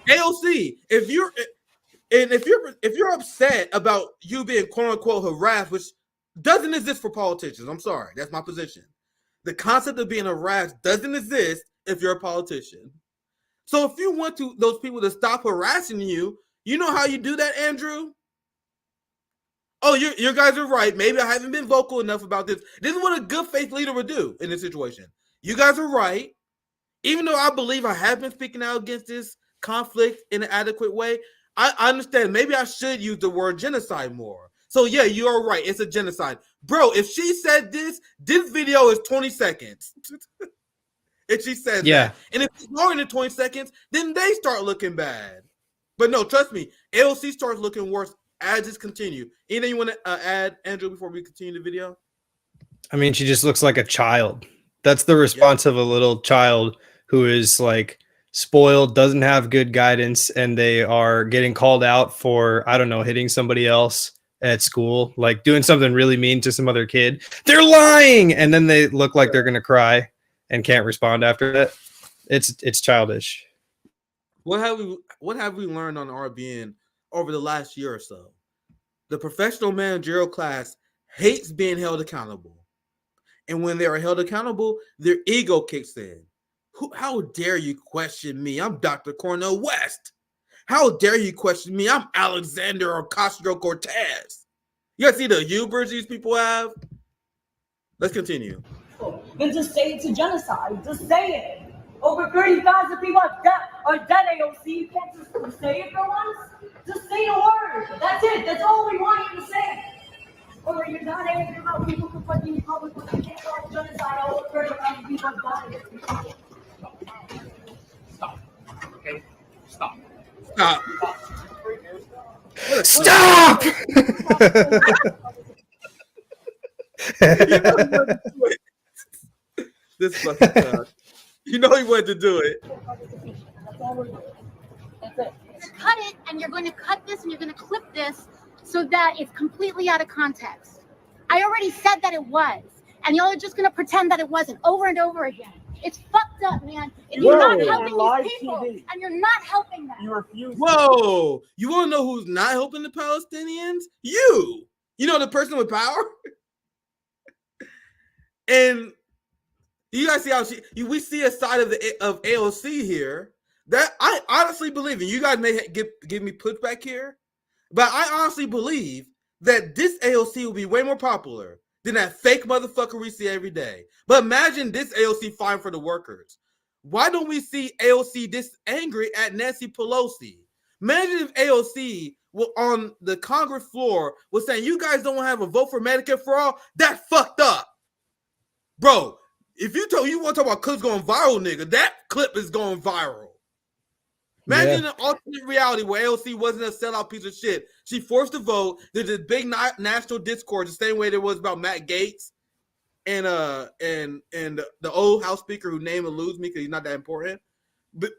AOC, if you're upset about you being quote unquote harassed, which doesn't exist for politicians. I'm sorry. That's my position. The concept of being harassed doesn't exist if you're a politician. So if you want those people to stop harassing you, you know how you do that, Andrew? Oh, you guys are right. Maybe I haven't been vocal enough about this. This is what a good faith leader would do in this situation. You guys are right. Even though I believe I have been speaking out against this conflict in an adequate way, I understand. Maybe I should use the word genocide more. So yeah, you are right. It's a genocide. Bro, if she said this video is 20 seconds. If she says that. And if it's longer than 20 seconds, then they start looking bad. But no, trust me, AOC starts looking worse as this continues. Anything you want to add, Andrew, before we continue the video? I mean, she just looks like a child. That's the response of a little child who is like spoiled, doesn't have good guidance, and they are getting called out for, I don't know, hitting somebody else at school, like doing something really mean to some other kid. They're lying, and then they look like they're gonna cry and can't respond after that. It's childish. What have we learned on RBN over the last year or so? The professional managerial class hates being held accountable. And when they are held accountable, their ego kicks in. How dare you question me? I'm Dr. Cornel West. How dare you question me? I'm Alexander Ocasio-Cortez. You guys see the hubris these people have? Let's continue. Then just say it's a genocide. Just say it. Over 30,000 people are dead, AOC. You can't just say it for once. Just say the word. That's it. That's all we want you to say. Or you're not angry about people confronting the public when you can't call it genocide. Over 30,000 people have died. Stop. Okay? Stop. Stop. Stop! This fucking guy. You know he wanted to do it. Cut it, and you're going to cut this, and you're going to clip this so that it's completely out of context. I already said that it was, and y'all are just going to pretend that it wasn't over and over again. It's fucked up, man. If you're not helping these people, and you're not helping them. You refuse. Whoa! You want to know who's not helping the Palestinians? You! You know, the person with power? And you guys see how we see a side of AOC here that I honestly believe, and you guys may give me pushback here, but I honestly believe that this AOC will be way more popular than that fake motherfucker we see every day. But imagine this AOC fighting for the workers. Why don't we see AOC this angry at Nancy Pelosi? Imagine if AOC on the Congress floor was saying, you guys don't have a vote for Medicare for all? That's fucked up. Bro, if you want to talk about clips going viral, nigga, that clip is going viral. Imagine an alternate reality where AOC wasn't a sellout piece of shit. She forced a vote. There's this big national discourse, the same way there was about Matt Gaetz and the old House Speaker whose name eludes me because he's not that important. But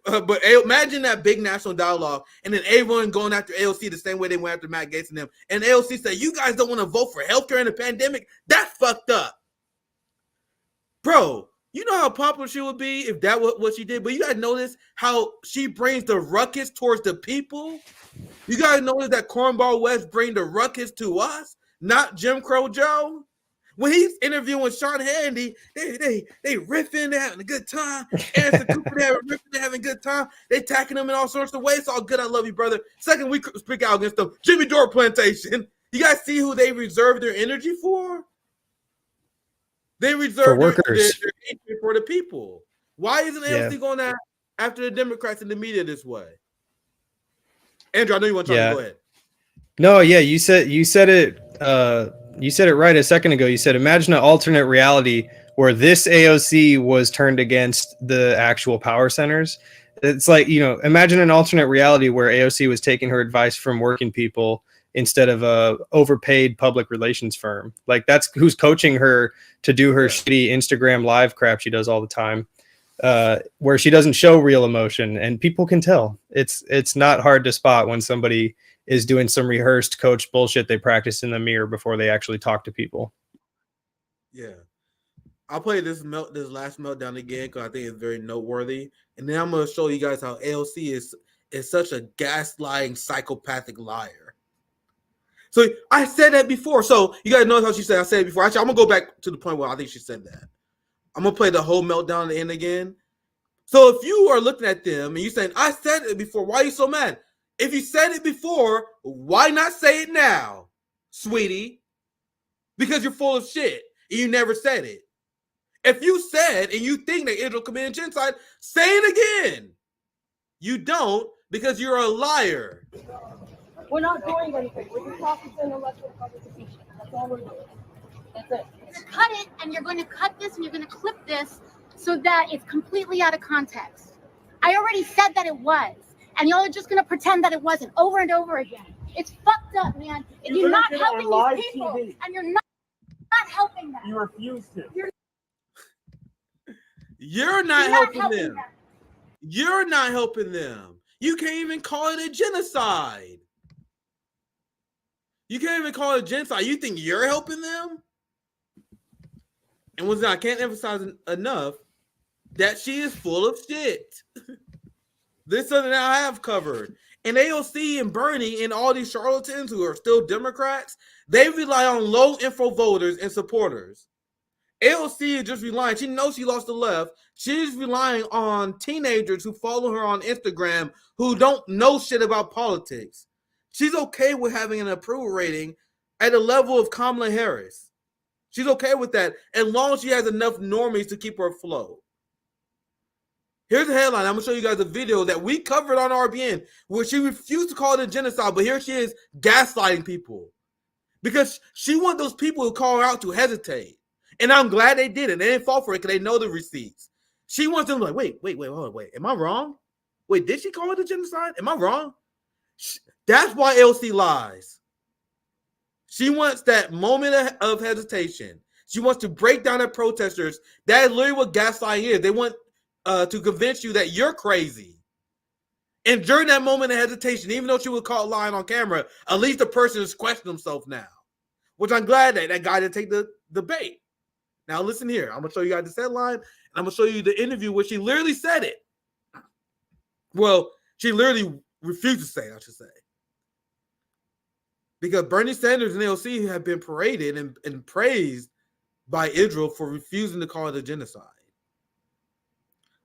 imagine that big national dialogue, and then everyone going after AOC the same way they went after Matt Gaetz and them. And AOC said, "You guys don't want to vote for healthcare in the pandemic? That's fucked up." Bro, you know how popular she would be if that was what she did. But you guys notice how she brings the ruckus towards the people. You guys notice that Cornball West bring the ruckus to us, not Jim Crow Joe. When he's interviewing Sean Hannity, they riffing, they having a good time. Anderson Cooper, they having a good time. They attacking them in all sorts of ways. It's all good. I love you, brother. Second, we speak out against them. Jimmy Dore Plantation. You guys see who they reserve their energy for? They reserve their energy for the people. Why isn't AOC going after the Democrats and the media this way? Andrew, I know you want to talk. Go ahead. No, yeah, you said it. You said it right a second ago. You said, imagine an alternate reality where this AOC was turned against the actual power centers. It's like, imagine an alternate reality where AOC was taking her advice from working people instead of a overpaid public relations firm. Like, that's who's coaching her to do her shitty Instagram live crap she does all the time, where she doesn't show real emotion, and people can tell. It's not hard to spot when somebody is doing some rehearsed coach bullshit they practice in the mirror before they actually talk to people. Yeah. I'll play this last meltdown again because I think it's very noteworthy. And then I'm going to show you guys how AOC is such a gaslighting, psychopathic liar. So I said that before. So you guys know how she said I said it before. Actually, I'm gonna go back to the point where I think she said that. I'm gonna play the whole meltdown at the end again. So if you are looking at them and you're saying, I said it before, why are you so mad? If you said it before, why not say it now, sweetie? Because you're full of shit and you never said it. If you said and you think that Israel committed genocide, say it again. You don't because you're a liar. We're not doing anything. We're just talking to intellectual conversation. That's all we're doing. That's it. Cut it, and you're going to cut this and you're going to clip this so that it's completely out of context. I already said that it was, and y'all are just going to pretend that it wasn't over and over again. It's fucked up, man. And you're not helping these people, and you're not helping them. You refuse to. You're not helping them. You're not helping them. You can't even call it a genocide. You can't even call it a genocide. You think you're helping them? And I can't emphasize enough that she is full of shit. This is something that I have covered. And AOC and Bernie and all these charlatans who are still Democrats, they rely on low info voters and supporters. AOC is just relying. She knows she lost the left. She's relying on teenagers who follow her on Instagram who don't know shit about politics. She's okay with having an approval rating at a level of Kamala Harris. She's okay with that as long as she has enough normies to keep her afloat. Here's the headline. I'm going to show you guys a video that we covered on RBN where she refused to call it a genocide, but here she is gaslighting people because she wants those people who call her out to hesitate. And I'm glad they did it. They didn't fall for it because they know the receipts. She wants them like, wait. Am I wrong? Wait, did she call it a genocide? Am I wrong? That's why AOC lies. She wants that moment of hesitation. She wants to break down the protesters. That is literally what gaslighting is. They want to convince you that you're crazy. And during that moment of hesitation, even though she was caught lying on camera, at least the person is questioning himself now. Which I'm glad that guy didn't take the bait. Now listen here. I'm going to show you guys this headline, and I'm going to show you the interview where she literally said it. Well, she literally refused to say it, I should say. Because Bernie Sanders and AOC have been paraded and praised by Israel for refusing to call it a genocide.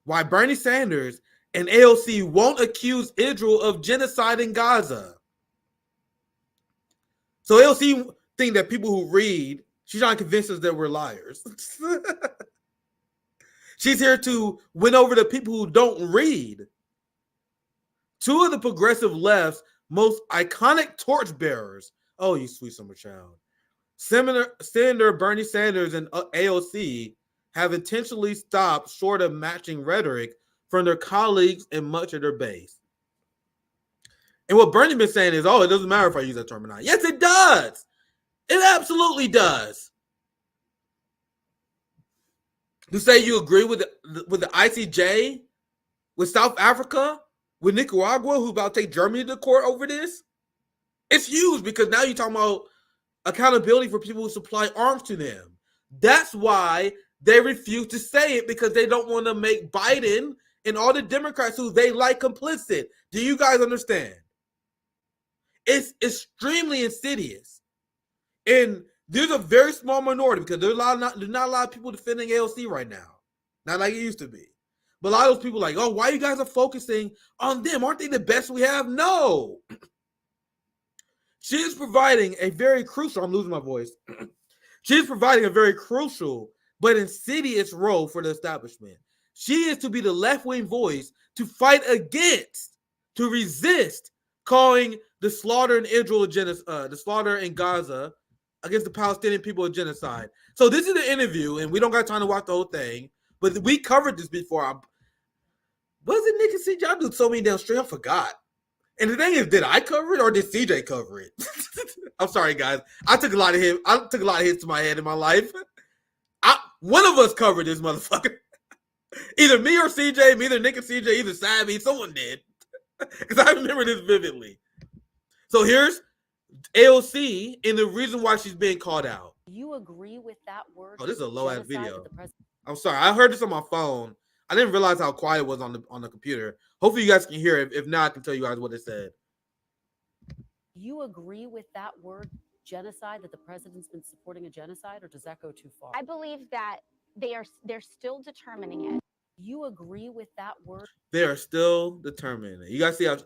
Why Bernie Sanders and AOC won't accuse Israel of genocide in Gaza. So AOC think that people who read, she's trying to convince us that we're liars. She's here to win over the people who don't read. Two of the progressive left's most iconic torchbearers, oh, you sweet summer child, Senator Bernie Sanders and AOC have intentionally stopped short of matching rhetoric from their colleagues and much of their base. And what Bernie's been saying is, oh, it doesn't matter if I use that terminology. Yes, it does. It absolutely does. To say you agree with the ICJ, with South Africa, with Nicaragua, who about to take Germany to court over this, it's huge because now you're talking about accountability for people who supply arms to them. That's why they refuse to say it, because they don't want to make Biden and all the Democrats who they like complicit. Do you guys understand? It's extremely insidious. And there's a very small minority, because there's not a lot of people defending AOC right now. Not like it used to be. But a lot of those people are like, oh, why you guys are focusing on them? Aren't they the best we have? No. She is providing a very crucial, I'm losing my voice. She is providing a very crucial but insidious role for the establishment. She is to be the left-wing voice to fight against, to resist calling the slaughter in Israel the slaughter in Gaza against the Palestinian people a genocide. So this is the interview, and we don't got time to watch the whole thing, but we covered this before. Was it Nick and CJ? I do so many damn streams, I forgot. And the thing is, did I cover it or did CJ cover it? I'm sorry, guys. I took a lot of hits to my head in my life. One of us covered this motherfucker. Either me or CJ, either Nick and CJ, either Savvy, someone did. Because I remember this vividly. So here's AOC and the reason why she's being called out. You agree with that word? Oh, this is a low-ass video. I'm sorry. I heard this on my phone. I didn't realize how quiet it was on the computer. Hopefully you guys can hear it. If not, I can tell you guys what it said. You agree with that word genocide, that the president's been supporting a genocide, or does that go too far? I believe that they're still determining it. You agree with that word? They are still determining it. You guys see how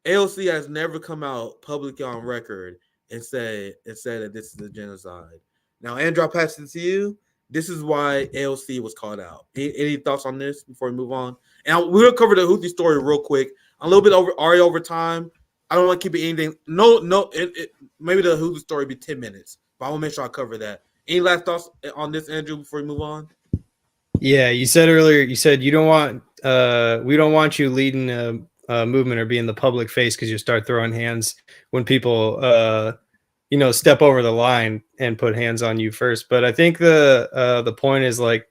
AOC has never come out publicly on record and said that this is a genocide. Now, Andrew, I'll pass it to you. This is why AOC was called out. Any thoughts on this before we move on? And we'll cover the Houthi story real quick. A little bit over time. I don't want to keep it anything. No. Maybe the Houthi story be 10 minutes, but I want to make sure I cover that. Any last thoughts on this, Andrew, before we move on? Yeah, you said earlier. You said you don't want. We don't want you leading a movement or being the public face because you start throwing hands when people, step over the line and put hands on you first. But I think the point is like,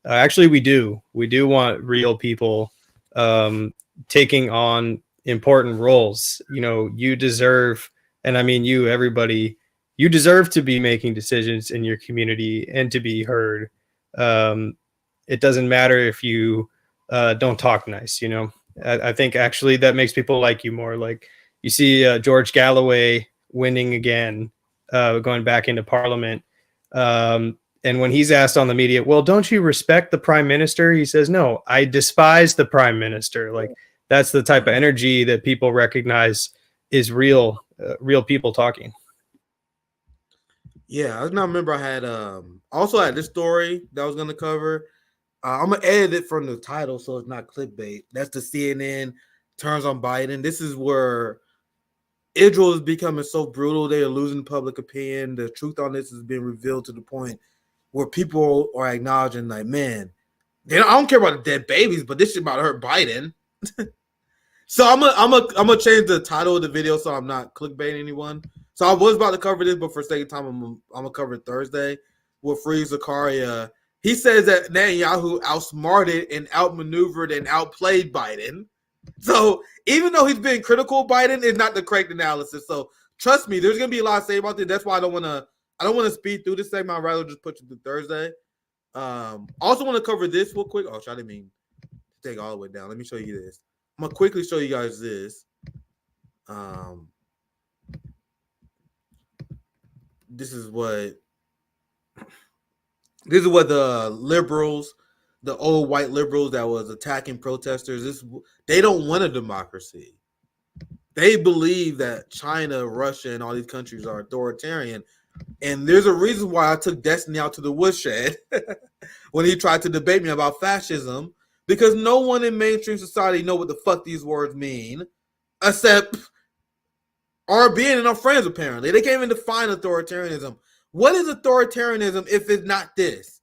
actually, we do want real people taking on important roles. You deserve, and I mean you, everybody, you deserve to be making decisions in your community and to be heard. It doesn't matter if you don't talk nice. I think actually that makes people like you more. Like you see George Galloway winning again, going back into parliament. And when he's asked on the media, well, don't you respect the prime minister? He says, no, I despise the prime minister. Like that's the type of energy that people recognize is real people talking. Yeah, I remember I had also had this story that I was going to cover. I'm going to edit it from the title so it's not clickbait. That's the CNN turns on Biden. This is where Israel is becoming so brutal. They are losing public opinion. The truth on this is being revealed to the point where people are acknowledging, like, man, I don't care about the dead babies, but this shit about to hurt Biden. So I'm gonna change the title of the video so I'm not clickbaiting anyone. So I was about to cover this, but for sake of time, I'm gonna cover it Thursday with Free Zakaria. He says that Netanyahu outsmarted and outmaneuvered and outplayed Biden. So even though he's being critical of Biden, it's not the correct analysis. So trust me, there's gonna be a lot to say about this. That's why I don't want to speed through this segment. I'd rather just put it to Thursday. Also want to cover this real quick. Oh, I didn't mean to take all the way down. Let me show you this. I'm gonna quickly show you guys this. This is what the liberals, the old white liberals that was attacking protesters, they don't want a democracy. They believe that China, Russia, and all these countries are authoritarian. And there's a reason why I took Destiny out to the woodshed when he tried to debate me about fascism, because no one in mainstream society know what the fuck these words mean, except RB and our friends, apparently. They can't even define authoritarianism. What is authoritarianism if it's not this?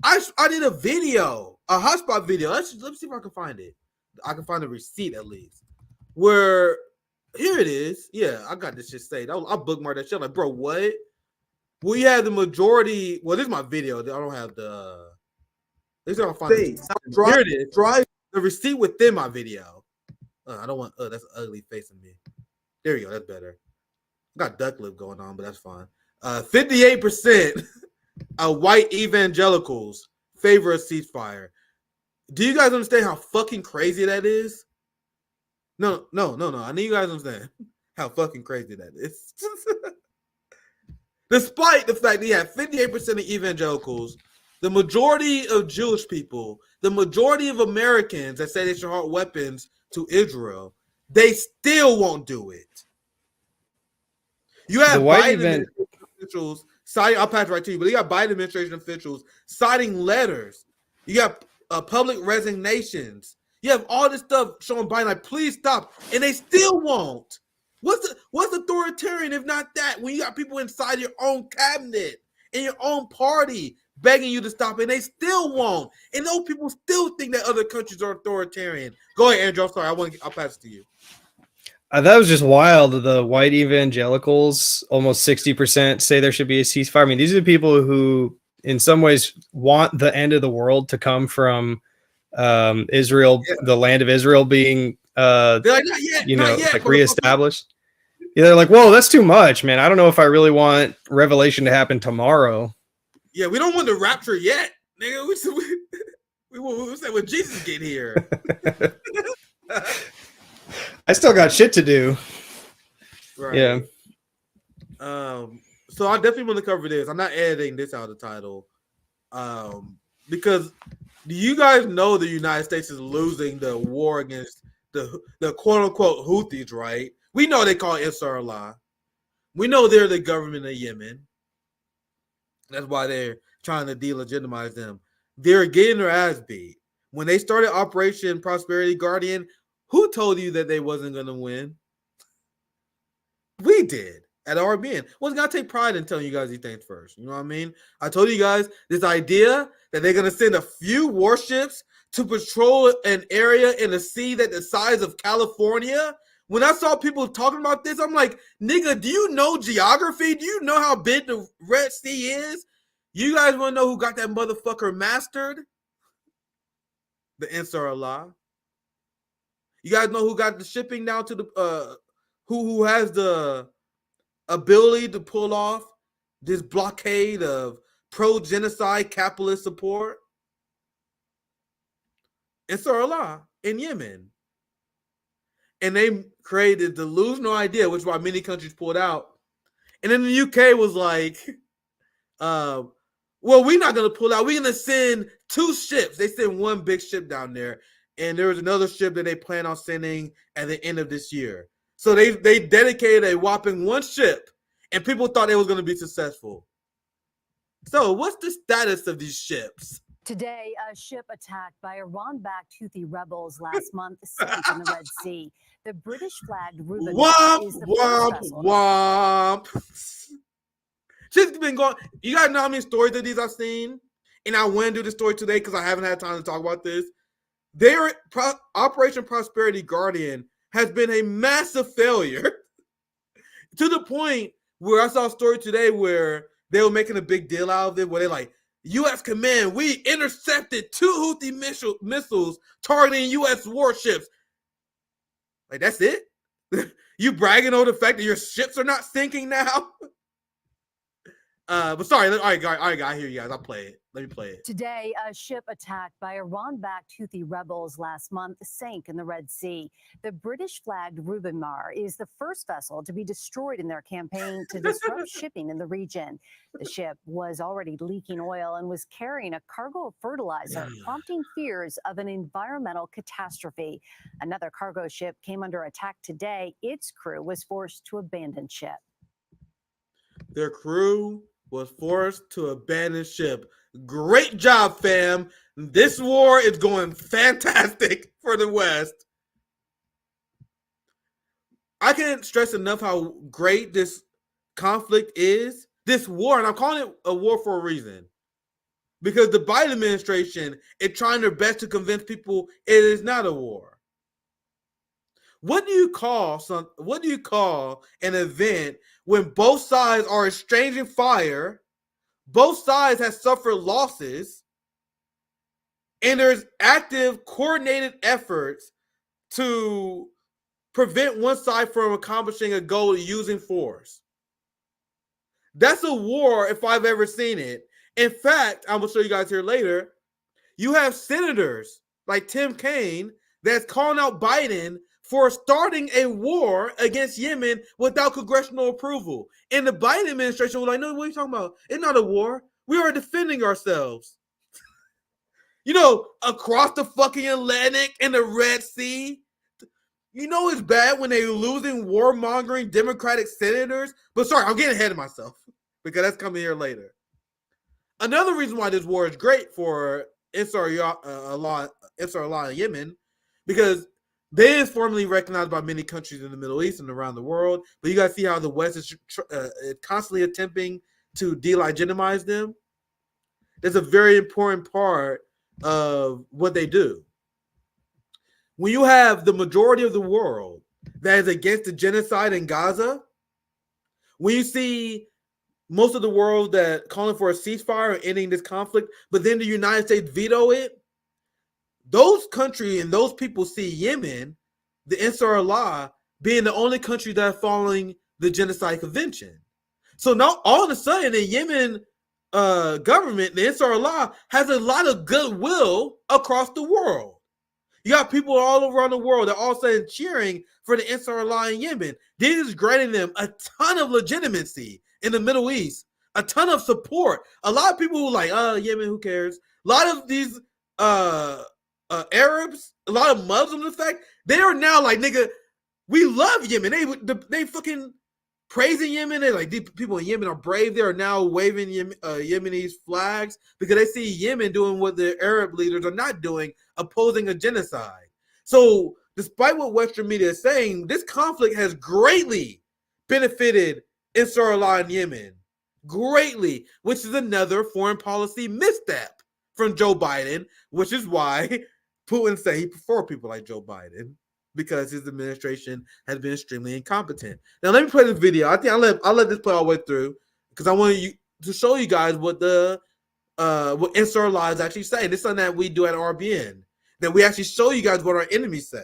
I did a video, a hotspot video. Let's see if I can find it. I can find a receipt at least. Where, here it is. Yeah, I got this shit saved. I bookmarked that shit. Like, bro, what? We had the majority. Well, this is my video. I don't have the. This is how I find it. Here it is. Drive the receipt within my video. I don't want. That's an ugly face of me. There you go. That's better. I got duck lip going on, but that's fine. 58% of white evangelicals favor a ceasefire. Do you guys understand how fucking crazy that is? No. I need you guys to understand how fucking crazy that is. Despite the fact that you have 58% of evangelicals, the majority of Jewish people, the majority of Americans that say they should halt weapons to Israel, they still won't do it. You have Biden administration officials citing, I'll pass it right to you, but you got Biden administration officials citing letters. You got public resignations. You have all this stuff showing Biden like, please stop, and they still won't. What's authoritarian if not that? When you got people inside your own cabinet and your own party begging you to stop, and they still won't. And those people still think that other countries are authoritarian. Go ahead, Andrew. I'm sorry. I'll pass it to you. That was just wild. The white evangelicals, almost 60%, say there should be a ceasefire. I mean, these are the people who, in some ways, want the end of the world to come from Israel, the land of Israel being, they're like, not yet, like reestablished. Yeah, they're like, whoa, that's too much, man. I don't know if I really want Revelation to happen tomorrow. Yeah, we don't want the rapture yet, nigga. We said when Jesus get here. I still got shit to do. Right. Yeah. So I definitely want to cover this. I'm not editing this out of the title. Because do you guys know the United States is losing the war against the quote unquote Houthis, right? We know they call Ansar Allah. We know they're the government of Yemen. That's why they're trying to delegitimize them. They're getting their ass beat. When they started Operation Prosperity Guardian, who told you that they wasn't going to win? We did at RBN. Well, gotta take pride in telling you guys these things first. You know what I mean? I told you guys this idea that they're gonna send a few warships to patrol an area in the sea that the size of California. When I saw people talking about this, I'm like, nigga, do you know geography? Do you know how big the Red Sea is? You guys want to know who got that motherfucker mastered? The Ansar Allah. You guys know who got the shipping down to the who has the ability to pull off this blockade of pro-genocide capitalist support? Ansar Allah in Yemen. And they created the delusional idea, which is why many countries pulled out. And then the UK was like, well, we're not going to pull out. We're going to send 2 ships. They sent 1 big ship down there. And there was another ship that they plan on sending at the end of this year. So they dedicated a whopping 1 ship, and people thought they was going to be successful. So what's the status of these ships? Today, a ship attacked by Iran-backed Houthi rebels last month sank in the Red Sea. The British-flagged Reuben is the first vessel. Womp. Shit's been going. You guys know how many stories of these I've seen? And I want to do the story today because I haven't had time to talk about this. Their Operation Prosperity Guardian has been a massive failure to the point where I saw a story today where they were making a big deal out of it, where they're like, U.S. command, we intercepted 2 Houthi missiles targeting U.S. warships. Like, that's it? You bragging on the fact that your ships are not sinking now? But sorry, all right, I hear you guys. I'll play it. Let me play it. Today, a ship attacked by Iran-backed Houthi rebels last month sank in the Red Sea. The British-flagged Reuben is the first vessel to be destroyed in their campaign to disrupt shipping in the region. The ship was already leaking oil and was carrying a cargo of fertilizer, prompting fears of an environmental catastrophe. Another cargo ship came under attack today. Its crew was forced to abandon ship. Their crew was forced to abandon ship. Great job, fam. This war is going fantastic for the West. I can't stress enough how great this conflict is. This war, and I'm calling it a war for a reason. Because the Biden administration is trying their best to convince people it is not a war. What do you call an event when both sides are exchanging fire, both sides have suffered losses, and there's active coordinated efforts to prevent one side from accomplishing a goal using force? That's a war if I've ever seen it. In fact, I'm going to show you guys here later, you have senators like Tim Kaine that's calling out Biden for starting a war against Yemen without congressional approval. And the Biden administration was like, no, what are you talking about? It's not a war. We are defending ourselves. You know, across the fucking Atlantic and the Red Sea. You know it's bad when they're losing warmongering Democratic senators. But sorry, I'm getting ahead of myself because that's coming here later. Another reason why this war is great for Ansar Allah in Yemen, because they is formally recognized by many countries in the Middle East and around the world. But you guys see how the West is constantly attempting to delegitimize them. That's a very important part of what they do. When you have the majority of the world that is against the genocide in Gaza, when you see most of the world that calling for a ceasefire or ending this conflict, but then the United States veto it, those countries and those people see Yemen, the Ansar Allah, being the only country that are following the Genocide Convention. So now all of a sudden the Yemen government, the Ansar Allah, has a lot of goodwill across the world. You got people all around the world that all of a sudden cheering for the Ansarullah in Yemen. This is granting them a ton of legitimacy in the Middle East, a ton of support. A lot of people who like, Yemen, who cares? A lot of these Arabs, a lot of Muslims, in fact, they are now like, nigga, we love Yemen. They fucking praising Yemen. They like, these people in Yemen are brave. They are now waving Yemenis flags because they see Yemen doing what the Arab leaders are not doing, opposing a genocide. So despite what Western media is saying, this conflict has greatly benefited Ansarullah in Yemen. Greatly, which is another foreign policy misstep from Joe Biden, which is why Putin said he prefer people like Joe Biden, because his administration has been extremely incompetent. Now, let me play this video. I think I'll let this play all the way through because I want you to show you guys what the what Ansarullah is actually saying. This is something that we do at RBN. That we actually show you guys what our enemies say.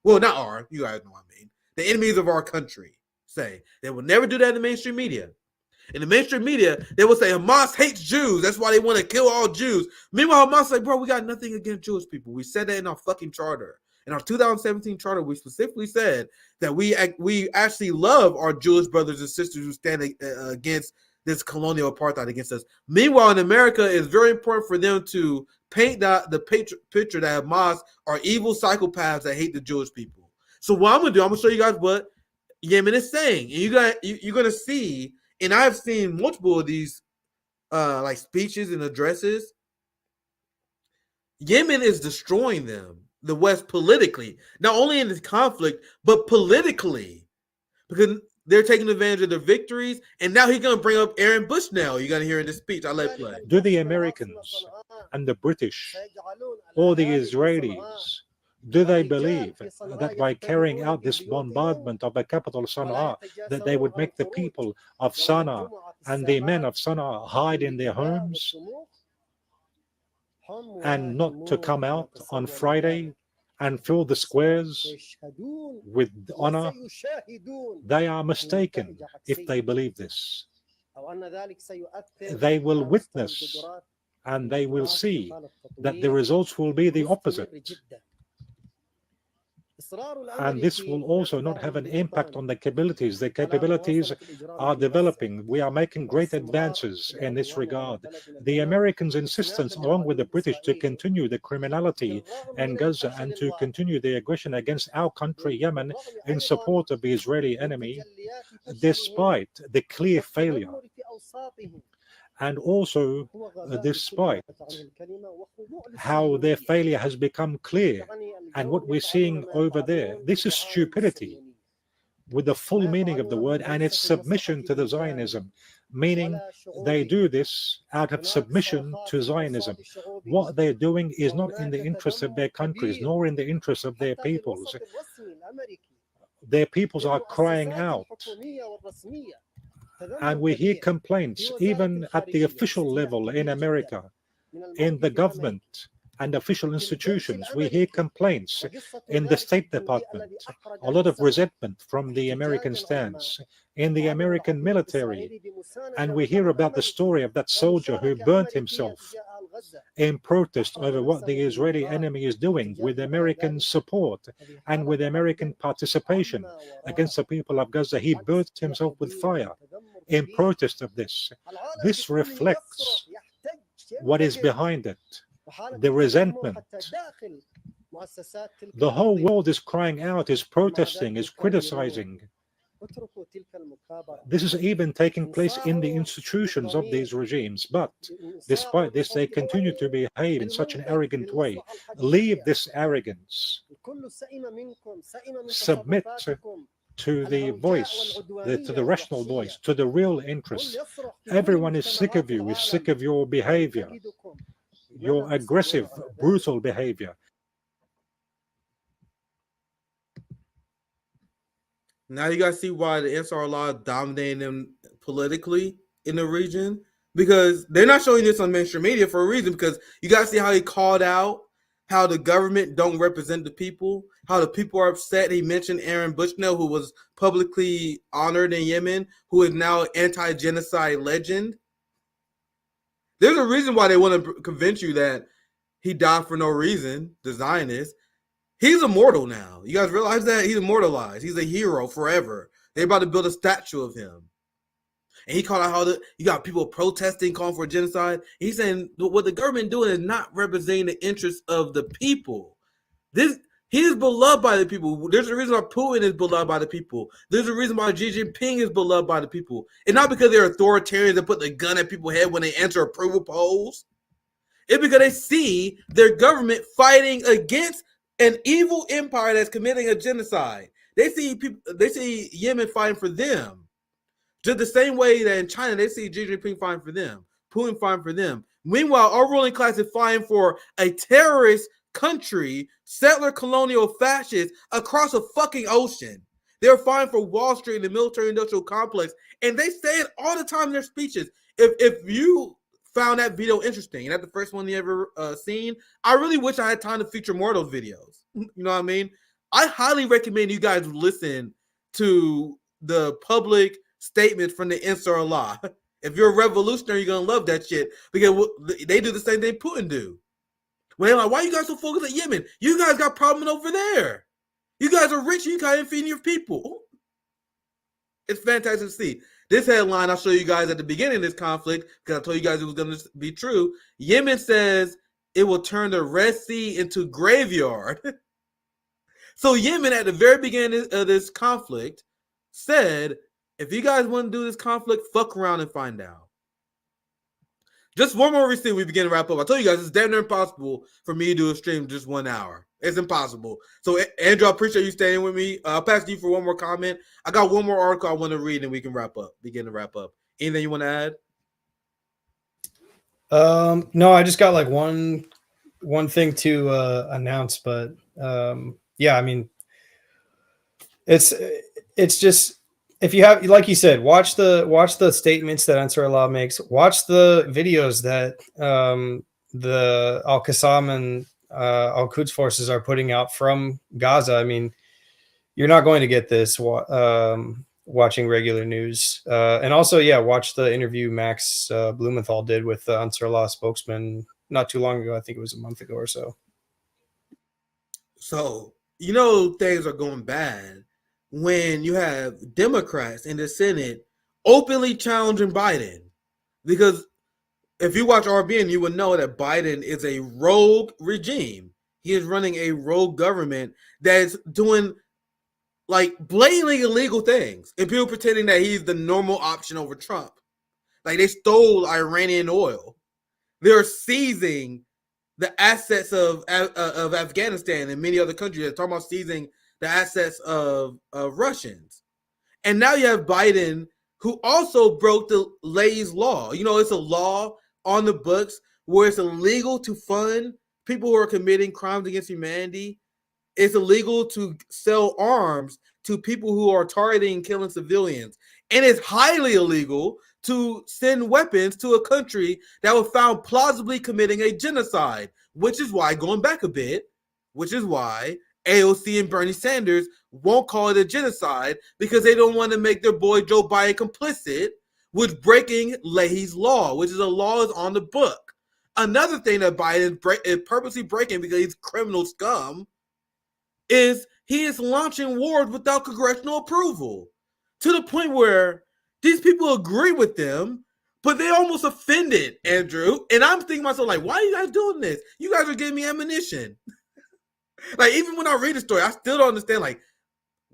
Well, not our, you guys know what I mean. The enemies of our country say. They will never do that in the mainstream media. In the mainstream media, they will say Hamas hates Jews. That's why they want to kill all Jews. Meanwhile, Hamas like, bro, we got nothing against Jewish people. We said that in our fucking charter. In our 2017 charter, we specifically said that we actually love our Jewish brothers and sisters who stand against this colonial apartheid against us. Meanwhile, in America, it's very important for them to paint the picture that Hamas are evil psychopaths that hate the Jewish people. So what I'm going to do, I'm going to show you guys what Yemen is saying. And you're going to see, and I've seen multiple of these like speeches and addresses. Yemen is destroying them, the West, politically, not only in this conflict, but politically, because they're taking advantage of their victories. And now he's going to bring up Aaron Bushnell. You're going to hear in this speech. I'll let it play. Do the Americans and the British or the Israelis, do they believe that by carrying out this bombardment of the capital Sana'a, that they would make the people of Sana'a and the men of Sana'a hide in their homes and not to come out on Friday and fill the squares with honor? They are mistaken if they believe this. They will witness and they will see that the results will be the opposite. And this will also not have an impact on the capabilities. The capabilities are developing. We are making great advances in this regard. The Americans' insistence, along with the British, to continue the criminality in Gaza and to continue the aggression against our country, Yemen, in support of the Israeli enemy, despite the clear failure, and also despite how their failure has become clear and what we're seeing over there. This is stupidity with the full meaning of the word, and it's submission to the Zionism, meaning they do this out of submission to Zionism. What they're doing is not in the interest of their countries, nor in the interest of their peoples. Their peoples are crying out. And we hear complaints, even at the official level in America, in the government and official institutions. We hear complaints in the State Department, a lot of resentment from the American stance, in the American military. And we hear about the story of that soldier who burnt himself in protest over what the Israeli enemy is doing, with American support and with American participation against the people of Gaza. He burnt himself with fire in protest of this. This reflects what is behind it, the resentment. The whole world is crying out, is protesting, is criticizing. This is even taking place in the institutions of these regimes. But despite this, they continue to behave in such an arrogant way. Leave this arrogance. Submit to the voice, to the rational voice, to the real interest. Everyone is sick of you, is sick of your behavior, your aggressive, brutal behavior. Now you guys see why the Ansarullah is dominating them politically in the region, because they're not showing this on mainstream media for a reason, because you guys see how he called out how the government don't represent the people, how the people are upset. He mentioned Aaron Bushnell, who was publicly honored in Yemen, who is now an anti-genocide legend. There's a reason why they want to convince you that he died for no reason, the Zionists. He's immortal now. You guys realize that? He's immortalized. He's a hero forever. They're about to build a statue of him. And he called out how you got people protesting, calling for genocide. He's saying what the government doing is not representing the interests of the people. He is beloved by the people. There's a reason why Putin is beloved by the people. There's a reason why Xi Jinping is beloved by the people. And not because they're authoritarians that put the gun at people's head when they enter approval polls. It's because they see their government fighting against an evil empire that's committing a genocide. They see Yemen fighting for them. Just the same way that in China, they see Xi Jinping fighting for them, Putin fighting for them. Meanwhile, our ruling class is fighting for a terrorist country, settler colonial fascists across a fucking ocean. They're fighting for Wall Street and the military-industrial complex, and they say it all the time in their speeches. If you found that video interesting, and that's the first one you ever seen, I really wish I had time to feature more of those videos. You know what I mean? I highly recommend you guys listen to the public statements from the Ansar Allah. If you're a revolutionary, you're gonna love that shit because they do the same thing Putin do. When they're like, why are you guys so focused on Yemen? You guys got problems over there. You guys are rich. You guys ain't feeding your people. It's fantastic to see. This headline I'll show you guys at the beginning of this conflict because I told you guys it was going to be true. Yemen says it will turn the Red Sea into graveyard. So Yemen at the very beginning of this conflict said, if you guys want to do this conflict, fuck around and find out. Just one more receipt, we begin to wrap up. I told you guys it's damn near impossible for me to do a stream just 1 hour. It's impossible. So Andrew, I appreciate you staying with me. I'll pass to you for one more comment. I got one more article I want to read and we can begin to wrap up. Anything you want to add? No, I just got like one thing to announce, but yeah, I mean, it's just, if you have, like you said, watch the statements that Ansar Allah makes, watch the videos that the Al-Qassam and Al-Quds forces are putting out from Gaza. I mean, you're not going to get this watching regular news. And also, yeah, watch the interview Max Blumenthal did with the Ansar Allah spokesman not too long ago. I think it was a month ago or so. So, things are going bad when you have Democrats in the Senate openly challenging Biden. Because if you watch RBN, you would know that Biden is a rogue regime. He is running a rogue government that's doing like blatantly illegal things. And people pretending that he's the normal option over Trump. Like they stole Iranian oil. They're seizing the assets of Afghanistan and many other countries. They're talking about seizing the assets of Russians. And now you have Biden, who also broke the Lay's law. It's a law on the books where it's illegal to fund people who are committing crimes against humanity. It's illegal to sell arms to people who are targeting and killing civilians. And it's highly illegal to send weapons to a country that was found plausibly committing a genocide, which is why, going back a bit, AOC and Bernie Sanders won't call it a genocide because they don't want to make their boy Joe Biden complicit with breaking Leahy's law, which is a law is on the book. Another thing that Biden is purposely breaking because he's criminal scum is he is launching wars without congressional approval to the point where these people agree with them, but they almost offended, Andrew. And I'm thinking to myself, like, why are you guys doing this? You guys are giving me ammunition. Like, even when I read the story, I still don't understand, like,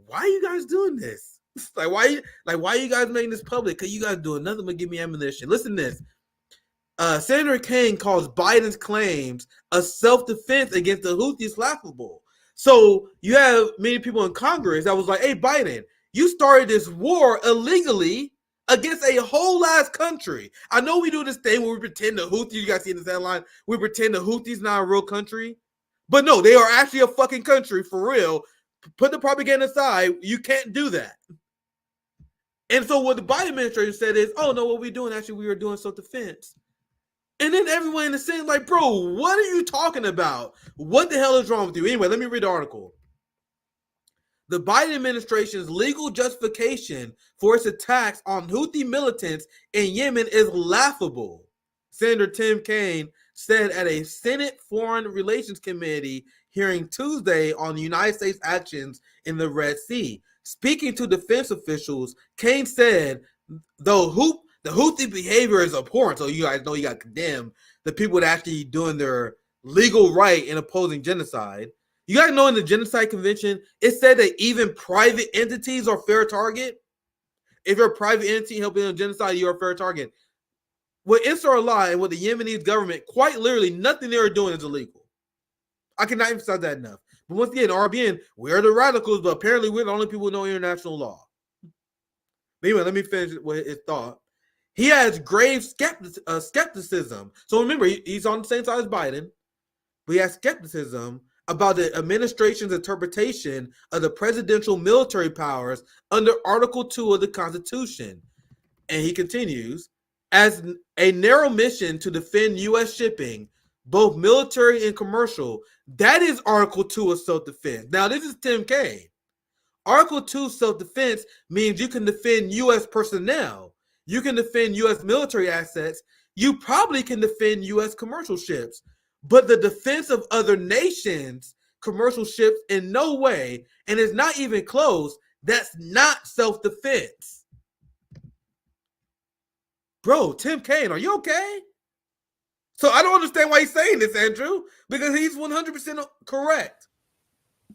why are you guys doing this? Like, why are you guys making this public? Because you guys doing nothing but give me ammunition. Listen to this. Senator Kaine calls Biden's claims a self-defense against the Houthis laughable. So you have many people in Congress that was like, hey, Biden, you started this war illegally against a whole ass country. I know we do this thing where we pretend the Houthis, you guys see in this headline, we pretend the Houthis not a real country. But no, they are actually a fucking country for real. Put the propaganda aside, you can't do that. And so what the Biden administration said is, oh no, what we're doing, actually, we were doing self-defense. And then everyone in the Senate like, bro, what are you talking about? What the hell is wrong with you? Anyway, let me read the article. The Biden administration's legal justification for its attacks on Houthi militants in Yemen is laughable, Senator Tim Kaine said at a Senate Foreign Relations Committee hearing Tuesday on the United States actions in the Red Sea. Speaking to defense officials, Kane said, the Houthi behavior is abhorrent, so you guys know you got to condemn the people that actually doing their legal right in opposing genocide. You guys know in the Genocide Convention, it said that even private entities are fair target. If you're a private entity helping in genocide, you're a fair target. With Ansarullah and with the Yemeni government, quite literally, nothing they're doing is illegal. I cannot emphasize that enough. But once again, RBN, we're the radicals, but apparently we're the only people who know international law. But anyway, let me finish with his thought. He has grave skepticism. So remember, he's on the same side as Biden, but he has skepticism about the administration's interpretation of the presidential military powers under Article 2 of the Constitution. And he continues, as a narrow mission to defend U.S. shipping, both military and commercial, that is Article 2 of self-defense. Now, this is Tim Kaine. Article 2 self-defense means you can defend U.S. personnel. You can defend U.S. military assets. You probably can defend U.S. commercial ships. But the defense of other nations' commercial ships in no way, and it's not even close, that's not self-defense. Bro, Tim Kaine, are you okay? So I don't understand why he's saying this, Andrew, because he's 100% correct.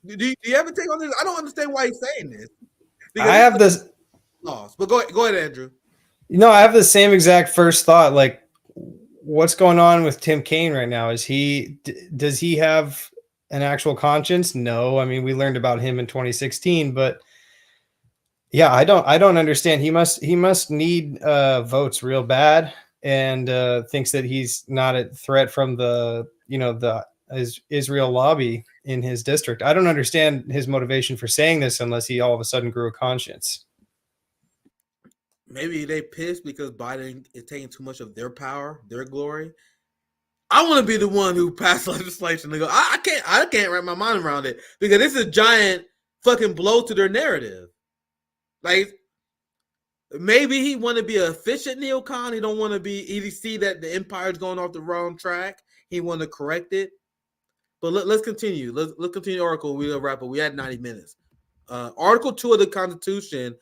Do you have a take on this? I don't understand why he's saying this. I have this lost, but go ahead, Andrew. I have the same exact first thought. Like, what's going on with Tim Kaine right now? Does he have an actual conscience? No. I mean, we learned about him in 2016, but yeah, I don't understand. He must need votes real bad, and thinks that he's not a threat from the Israel lobby in his district. I don't understand his motivation for saying this unless he all of a sudden grew a conscience. Maybe they pissed because Biden is taking too much of their power, their glory. I want to be the one who passed legislation. They go, I can't wrap my mind around it because this is a giant fucking blow to their narrative. Like, maybe he want to be an efficient neocon. He don't want to be see that the empire is going off the wrong track. He want to correct it. But let's continue. Let's continue the article. We'll wrap up. We had 90 minutes. Article 2 of the Constitution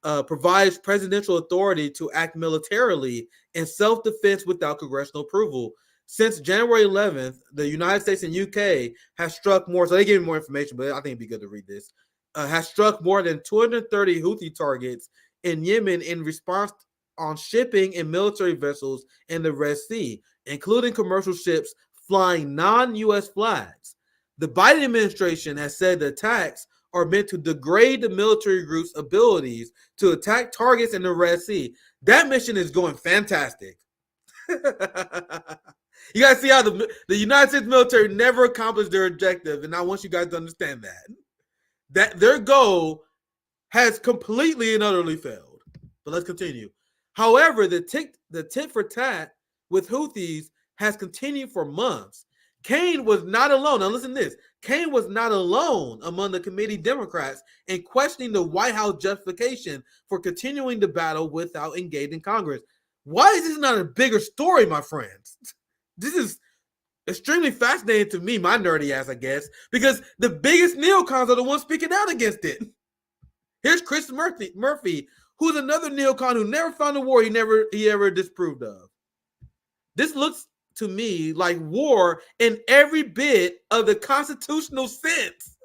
provides presidential authority to act militarily in self-defense without congressional approval. Since January 11th, the United States and UK has struck more. So they gave me more information, but I think it'd be good to read this. Has struck more than 230 Houthi targets in Yemen in response on shipping and military vessels in the Red Sea, including commercial ships flying non-U.S. flags. The Biden administration has said the attacks are meant to degrade the military group's abilities to attack targets in the Red Sea. That mission is going fantastic. You guys see how the United States military never accomplished their objective, and I want you guys to understand that their goal has completely and utterly failed. But let's continue. However, the tit for tat with Houthis has continued for months. Kaine was not alone. Now listen to this. Kaine was not alone among the committee Democrats in questioning the White House justification for continuing the battle without engaging Congress. Why is this not a bigger story, my friends? This is extremely fascinating to me, my nerdy ass, I guess, because the biggest neocons are the ones speaking out against it. Here's Chris Murphy, who's another neocon who never found a war he ever disproved of. This looks to me like war in every bit of the constitutional sense.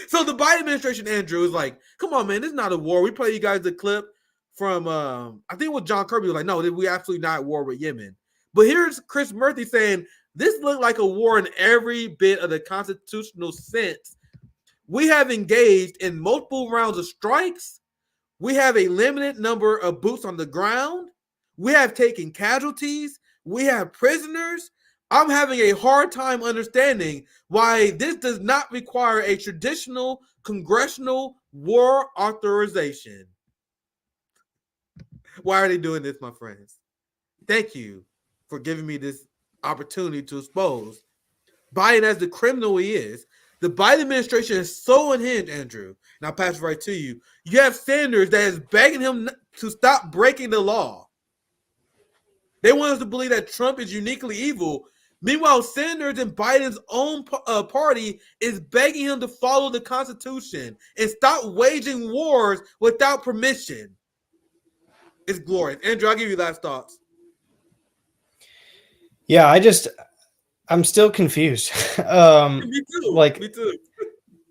So the Biden administration, Andrew, is like, come on, man, this is not a war. We play you guys the clip from, I think what John Kirby was like, no, we absolutely not at war with Yemen. But here's Chris Murphy saying, this looked like a war in every bit of the constitutional sense. We have engaged in multiple rounds of strikes. We have a limited number of boots on the ground. We have taken casualties. We have prisoners. I'm having a hard time understanding why this does not require a traditional congressional war authorization. Why are they doing this, my friends? Thank you for giving me this opportunity to expose Biden as the criminal he is. The Biden administration is so unhinged, Andrew, and I'll pass it right to you. You have Sanders that is begging him to stop breaking the law. They want us to believe that Trump is uniquely evil. Meanwhile, Sanders and Biden's own party is begging him to follow the Constitution and stop waging wars without permission. It's glorious. Andrew, I'll give you last thoughts. Yeah, I'm still confused. Me too. Me too.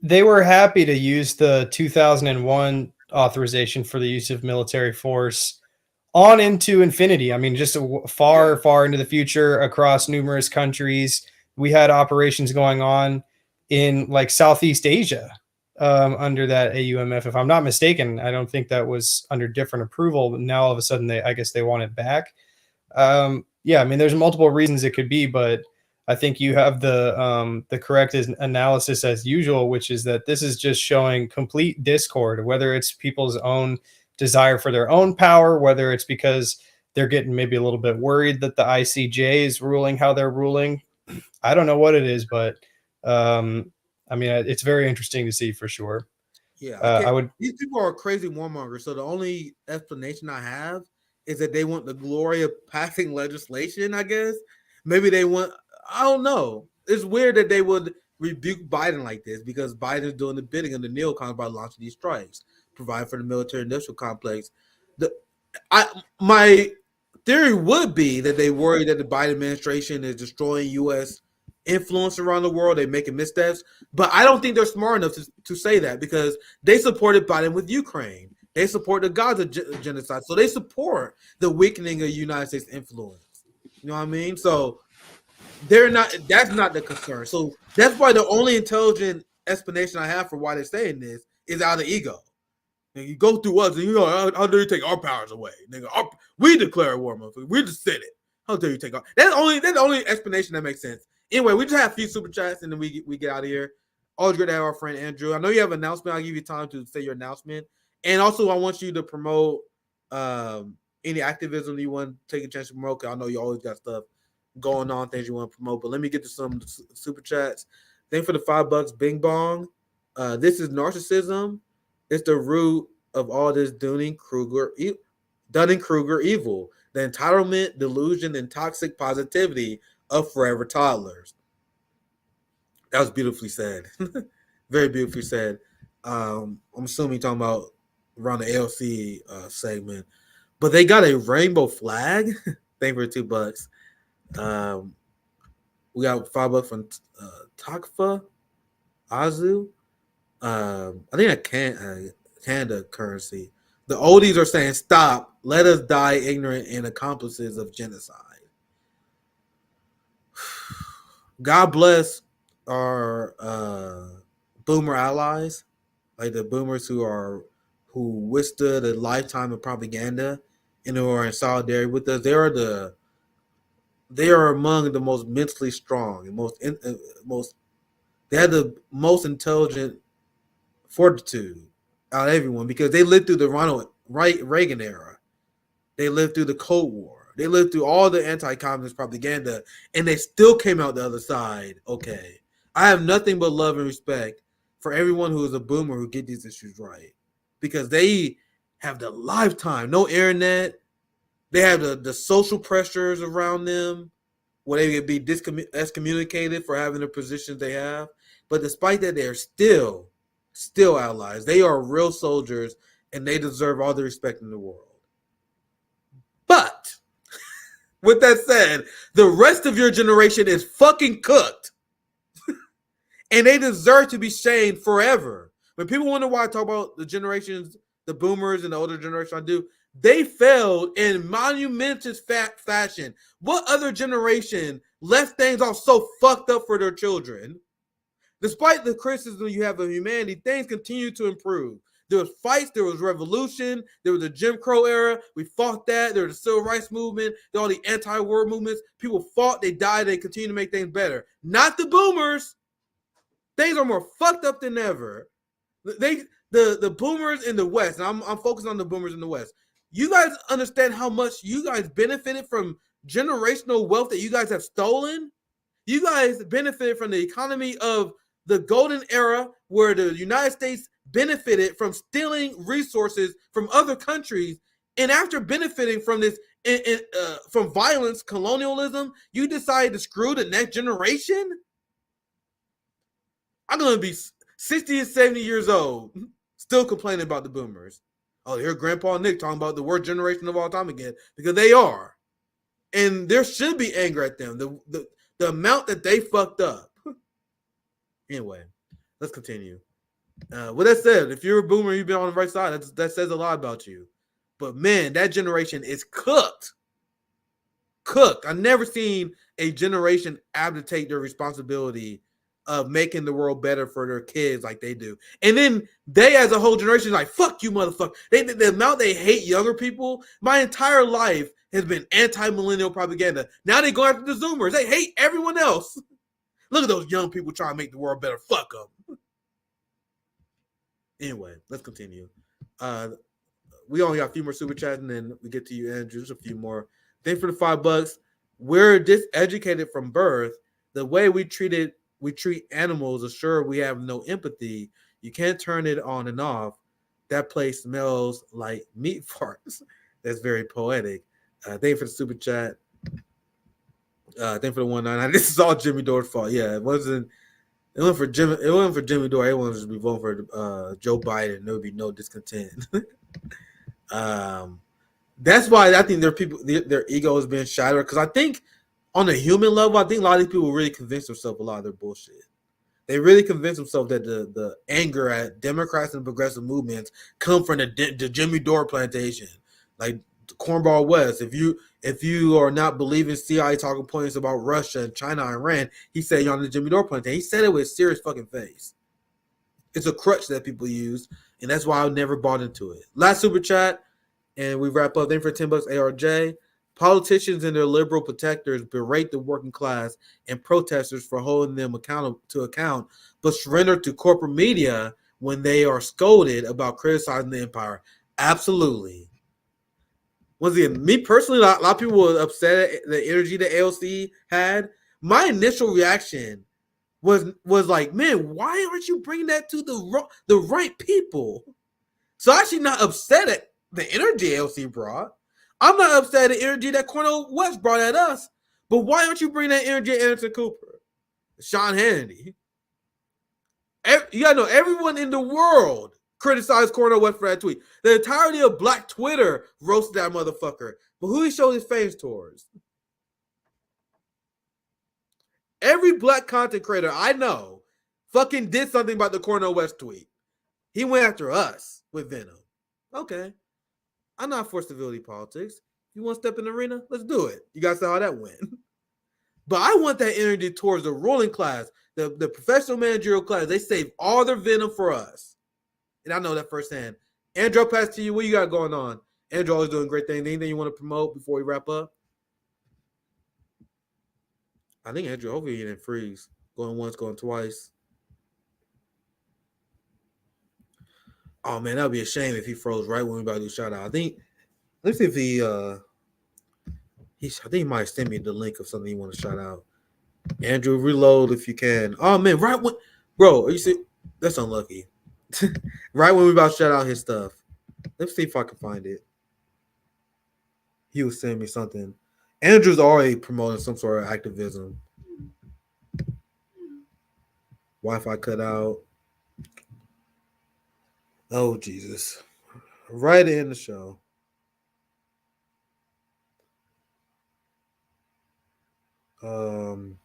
They were happy to use the 2001 authorization for the use of military force on into infinity. I mean, just far into the future across numerous countries. We had operations going on in like Southeast Asia under that AUMF. If I'm not mistaken, I don't think that was under different approval. But now all of a sudden, I guess they want it back. Yeah, I mean, there's multiple reasons it could be, but I think you have the correct analysis as usual, which is that this is just showing complete discord, whether it's people's own desire for their own power, whether it's because they're getting maybe a little bit worried that the ICJ is ruling how they're ruling. I don't know what it is, but I mean, it's very interesting to see for sure. Yeah, these people are crazy warmongers. So the only explanation I have is that they want the glory of passing legislation, I guess. Maybe they want, I don't know. It's weird that they would rebuke Biden like this because Biden is doing the bidding of the neocons by launching these strikes, provide for the military-industrial complex. My theory would be that they worry that the Biden administration is destroying U.S. influence around the world. They're making missteps. But I don't think they're smart enough to say that because they supported Biden with Ukraine. They support the Gaza genocide. So they support the weakening of United States influence. You know what I mean? So that's not the concern. So that's why the only intelligent explanation I have for why they're saying this is out of ego. And you go through us and you know, how dare you take our powers away? Nigga, we declare war, motherfucker. We're the Senate. How dare you take our that's the only explanation that makes sense. Anyway, we just have a few super chats and then we get out of here. Always good to have our friend Andrew. I know you have an announcement. I'll give you time to say your announcement. And also, I want you to promote any activism that you want to take a chance to promote. Because I know you always got stuff going on, things you want to promote. But let me get to some super chats. Thanks for the $5, Bing Bong. This is narcissism. It's the root of all this Dunning-Kruger evil. The entitlement, delusion, and toxic positivity of forever toddlers. That was beautifully said. Very beautifully said. I'm assuming you're talking about around the AOC segment, but they got a rainbow flag. Thank you for $2. We got $5 from Takfa Azu. I think that Canada currency. The oldies are saying, "Stop! Let us die ignorant and accomplices of genocide." God bless our boomer allies, like the boomers who withstood a lifetime of propaganda and who are in solidarity with us. They are among the most mentally strong and they had the most intelligent fortitude out of everyone because they lived through the Ronald Reagan era. They lived through the Cold War. They lived through all the anti-communist propaganda, and they still came out the other side. Okay. I have nothing but love and respect for everyone who is a boomer who get these issues right because they have the lifetime, no internet. They have the social pressures around them where they could be excommunicated for having the positions they have. But despite that, they're still allies. They are real soldiers, and they deserve all the respect in the world. But with that said, the rest of your generation is fucking cooked. And they deserve to be shamed forever. When people wonder why I talk about the generations, the boomers and the older generation I do, they failed in monumentous fashion. What other generation left things all so fucked up for their children? Despite the criticism you have of humanity, things continue to improve. There was fights, there was revolution, there was the Jim Crow era. We fought that. There was the Civil Rights Movement, there were all the anti-war movements. People fought, they died, they continue to make things better. Not the boomers. Things are more fucked up than ever. The boomers in the West, and I'm focused on the boomers in the West. You guys understand how much you guys benefited from generational wealth that you guys have stolen? You guys benefited from the economy of the golden era where the United States benefited from stealing resources from other countries. And after benefiting from this from violence, colonialism, you decide to screw the next generation? I'm going to be 60 and 70 years old, still complaining about the boomers. Oh, here's Grandpa Nick talking about the worst generation of all time again, because they are. And there should be anger at them. The amount that they fucked up. Anyway, let's continue. With that said, if you're a boomer, you've been on the right side. That says a lot about you. But man, that generation is cooked. Cooked. I've never seen a generation abdicate their responsibility of making the world better for their kids like they do. And then they, as a whole generation, like, fuck you, motherfucker. The amount they hate younger people, my entire life has been anti-millennial propaganda. Now they go after the Zoomers. They hate everyone else. Look at those young people trying to make the world better. Fuck them. Anyway, let's continue. We only got a few more super chats, and then we get to you, Andrew. Just a few more. Thanks for the $5. We're diseducated from birth. The way we treat animals assure we have no empathy. You can't turn it on and off. That place smells like meat farts. That's very poetic. Thank you for the super chat. Thank you for the 199. This is all Jimmy Dore's fault. Yeah, it wasn't for Jimmy. It wasn't for Jimmy Dore. Everyone would be voting for Joe Biden. There would be no discontent. That's why I think their ego has been shattered. Because I think on a human level, I think a lot of these people really convince themselves a lot of their bullshit. They really convince themselves that the anger at Democrats and progressive movements come from the Jimmy Dore plantation, like Cornball West. If you are not believing CIA talking points about Russia and China and Iran, he said you're on the Jimmy Dore plantation. He said it with a serious fucking face. It's a crutch that people use, and that's why I never bought into it. Last super chat, and we wrap up. Thank you for $10, ARJ. Politicians and their liberal protectors berate the working class and protesters for holding them to account, but surrender to corporate media when they are scolded about criticizing the empire. Absolutely. Once again, me personally, a lot of people were upset at the energy that AOC had. My initial reaction was like, man, why aren't you bringing that to the right people? So I'm actually not upset at the energy AOC brought. I'm not upset at the energy that Cornel West brought at us. But why aren't you bringing that energy at Anderson Cooper, Sean Hannity? You gotta know, everyone in the world criticized Cornel West for that tweet. The entirety of Black Twitter roasted that motherfucker. But who he showed his face towards? Every Black content creator I know fucking did something about the Cornel West tweet. He went after us with Venom. Okay. I'm not for civility politics. You want to step in the arena? Let's do it. You guys saw how that went. But I want that energy towards the ruling class, the professional managerial class. They save all their venom for us. And I know that firsthand. Andrew, I'll pass to you. What you got going on? Andrew always doing great things. Anything you want to promote before we wrap up? I think Andrew, hopefully he didn't freeze. Going once, going twice. Oh man, that would be a shame if he froze right when we about to do shout out. I think let's see if I think he might send me the link of something you want to shout out. Andrew, reload if you can. Oh man, right when bro, are you see that's unlucky. Right when we about to shout out his stuff. Let's see if I can find it. He was sending me something. Andrew's already promoting some sort of activism. Wi-Fi cut out. Oh, Jesus. Right in the show. Damn,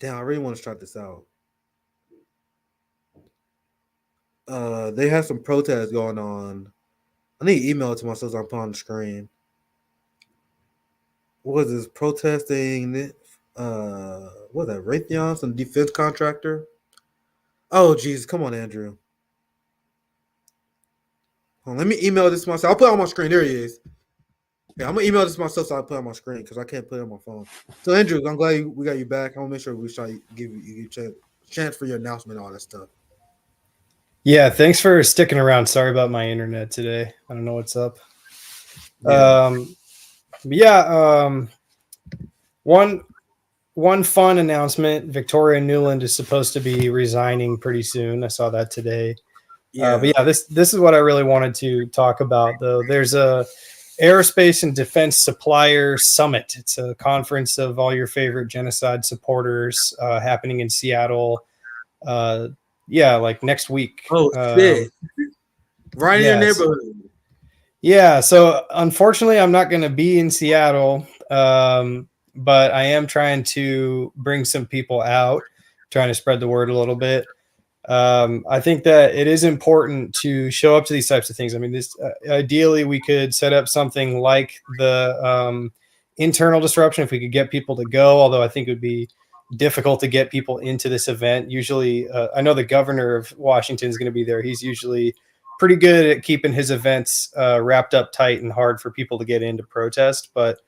I really want to start this out. They have some protests going on. I need to email it to myself so I'm putting on the screen. What is this? Protesting, what is that? Raytheon, some defense contractor? Oh, Jesus. Come on, Andrew. Let me email this to myself. I'll put it on my screen. There he is. Yeah, I'm gonna email this to myself so I put it on my screen because I can't put it on my phone. So Andrew, I'm glad we got you back. I'm gonna make sure we try to give you a chance for your announcement and all that stuff. Yeah, thanks for sticking around. Sorry about my internet today. I don't know what's up. One fun announcement. Victoria Nuland is supposed to be resigning pretty soon. I saw that today. But this is what I really wanted to talk about, though. There's a Aerospace and Defense Supplier Summit. It's a conference of all your favorite genocide supporters happening in Seattle. Like next week. Oh shit! Right in your neighborhood. Yeah. So unfortunately, I'm not going to be in Seattle, but I am trying to bring some people out, trying to spread the word a little bit. I think that it is important to show up to these types of things. I mean, this ideally we could set up something like the internal disruption if we could get people to go, although I think it would be difficult to get people into this event. Usually, I know the governor of Washington is going to be there. He's usually pretty good at keeping his events wrapped up tight and hard for people to get in to protest, but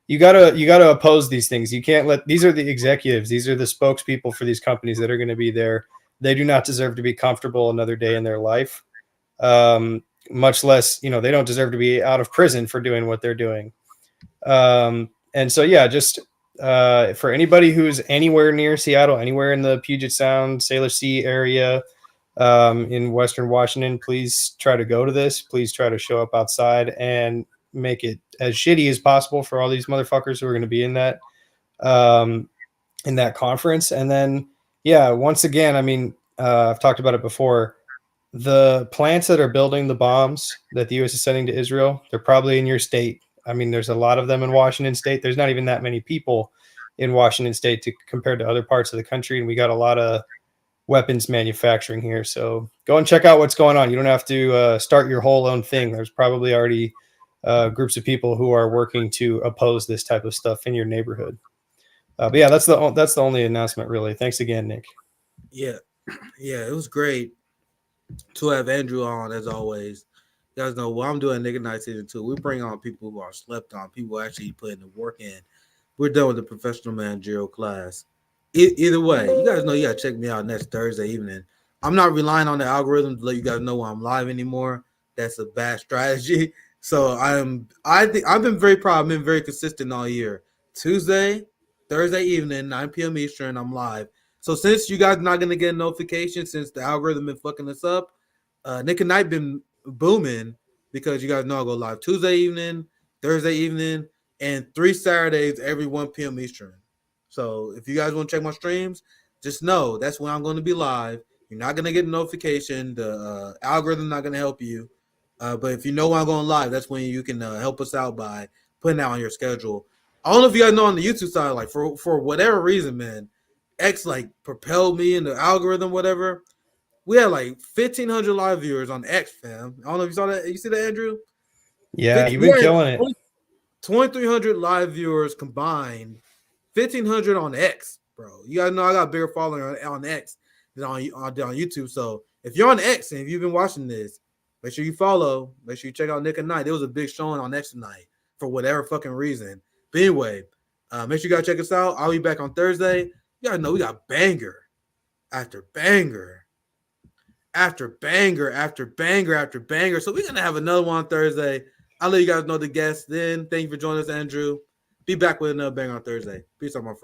you gotta oppose these things. You can't let, these are the executives, these are the spokespeople for these companies that are going to be there. They do not deserve to be comfortable another day in their life, much less, they don't deserve to be out of prison for doing what they're doing. And so, yeah, just for anybody who's anywhere near Seattle, anywhere in the Puget Sound, Salish Sea area, in Western Washington, please try to go to this. Please try to show up outside and make it as shitty as possible for all these motherfuckers who are going to be in that conference. And then, yeah, once again, I mean, I've talked about it before. The plants that are building the bombs that the U.S. is sending to Israel, they're probably in your state. I mean, there's a lot of them in Washington State. There's not even that many people in Washington State compared to other parts of the country, and we got a lot of weapons manufacturing here. So go and check out what's going on. You don't have to start your whole own thing. There's probably already groups of people who are working to oppose this type of stuff in your neighborhood. But yeah, that's the only announcement, really. Thanks again, Nick. Yeah, it was great to have Andrew on as always. You guys know what I'm doing Nigga Night Season 2. We bring on people who are slept on, people actually putting the work in. We're done with the professional managerial class. Either way, you guys know you gotta check me out next Thursday evening. I'm not relying on the algorithm to let you guys know when I'm live anymore. That's a bad strategy. So I've been very proud. I've been very consistent all year. Tuesday, Thursday evening, 9 p.m. Eastern, I'm live. So since you guys are not gonna get a notification, since the algorithm been fucking us up, Nick and Night been booming because you guys know I go live Tuesday evening, Thursday evening, and 3 Saturdays every 1 p.m. Eastern. So if you guys want to check my streams, just know that's when I'm going to be live. You're not going to get a notification. The algorithm not going to help you. But if you know when I'm going live, that's when you can help us out by putting that on your schedule. I don't know if you guys know on the YouTube side, like for whatever reason, man, X like propelled me in the algorithm, whatever. We had like 1,500 live viewers on X, fam. I don't know if you saw that. You see that, Andrew? Yeah, you've been killing it. 2,300 live viewers combined. 1,500 on X, bro. You guys know I got a bigger following on X than on YouTube. So if you're on X and if you've been watching this, make sure you follow. Make sure you check out Nick and Night. There was a big showing on X tonight for whatever fucking reason. But anyway, make sure you guys check us out. I'll be back on Thursday. You guys know we got banger after banger after banger after banger after banger. So we're gonna have another one on Thursday. I'll let you guys know the guests then. Thank you for joining us, Andrew. Be back with another banger on Thursday. Peace out, my friend.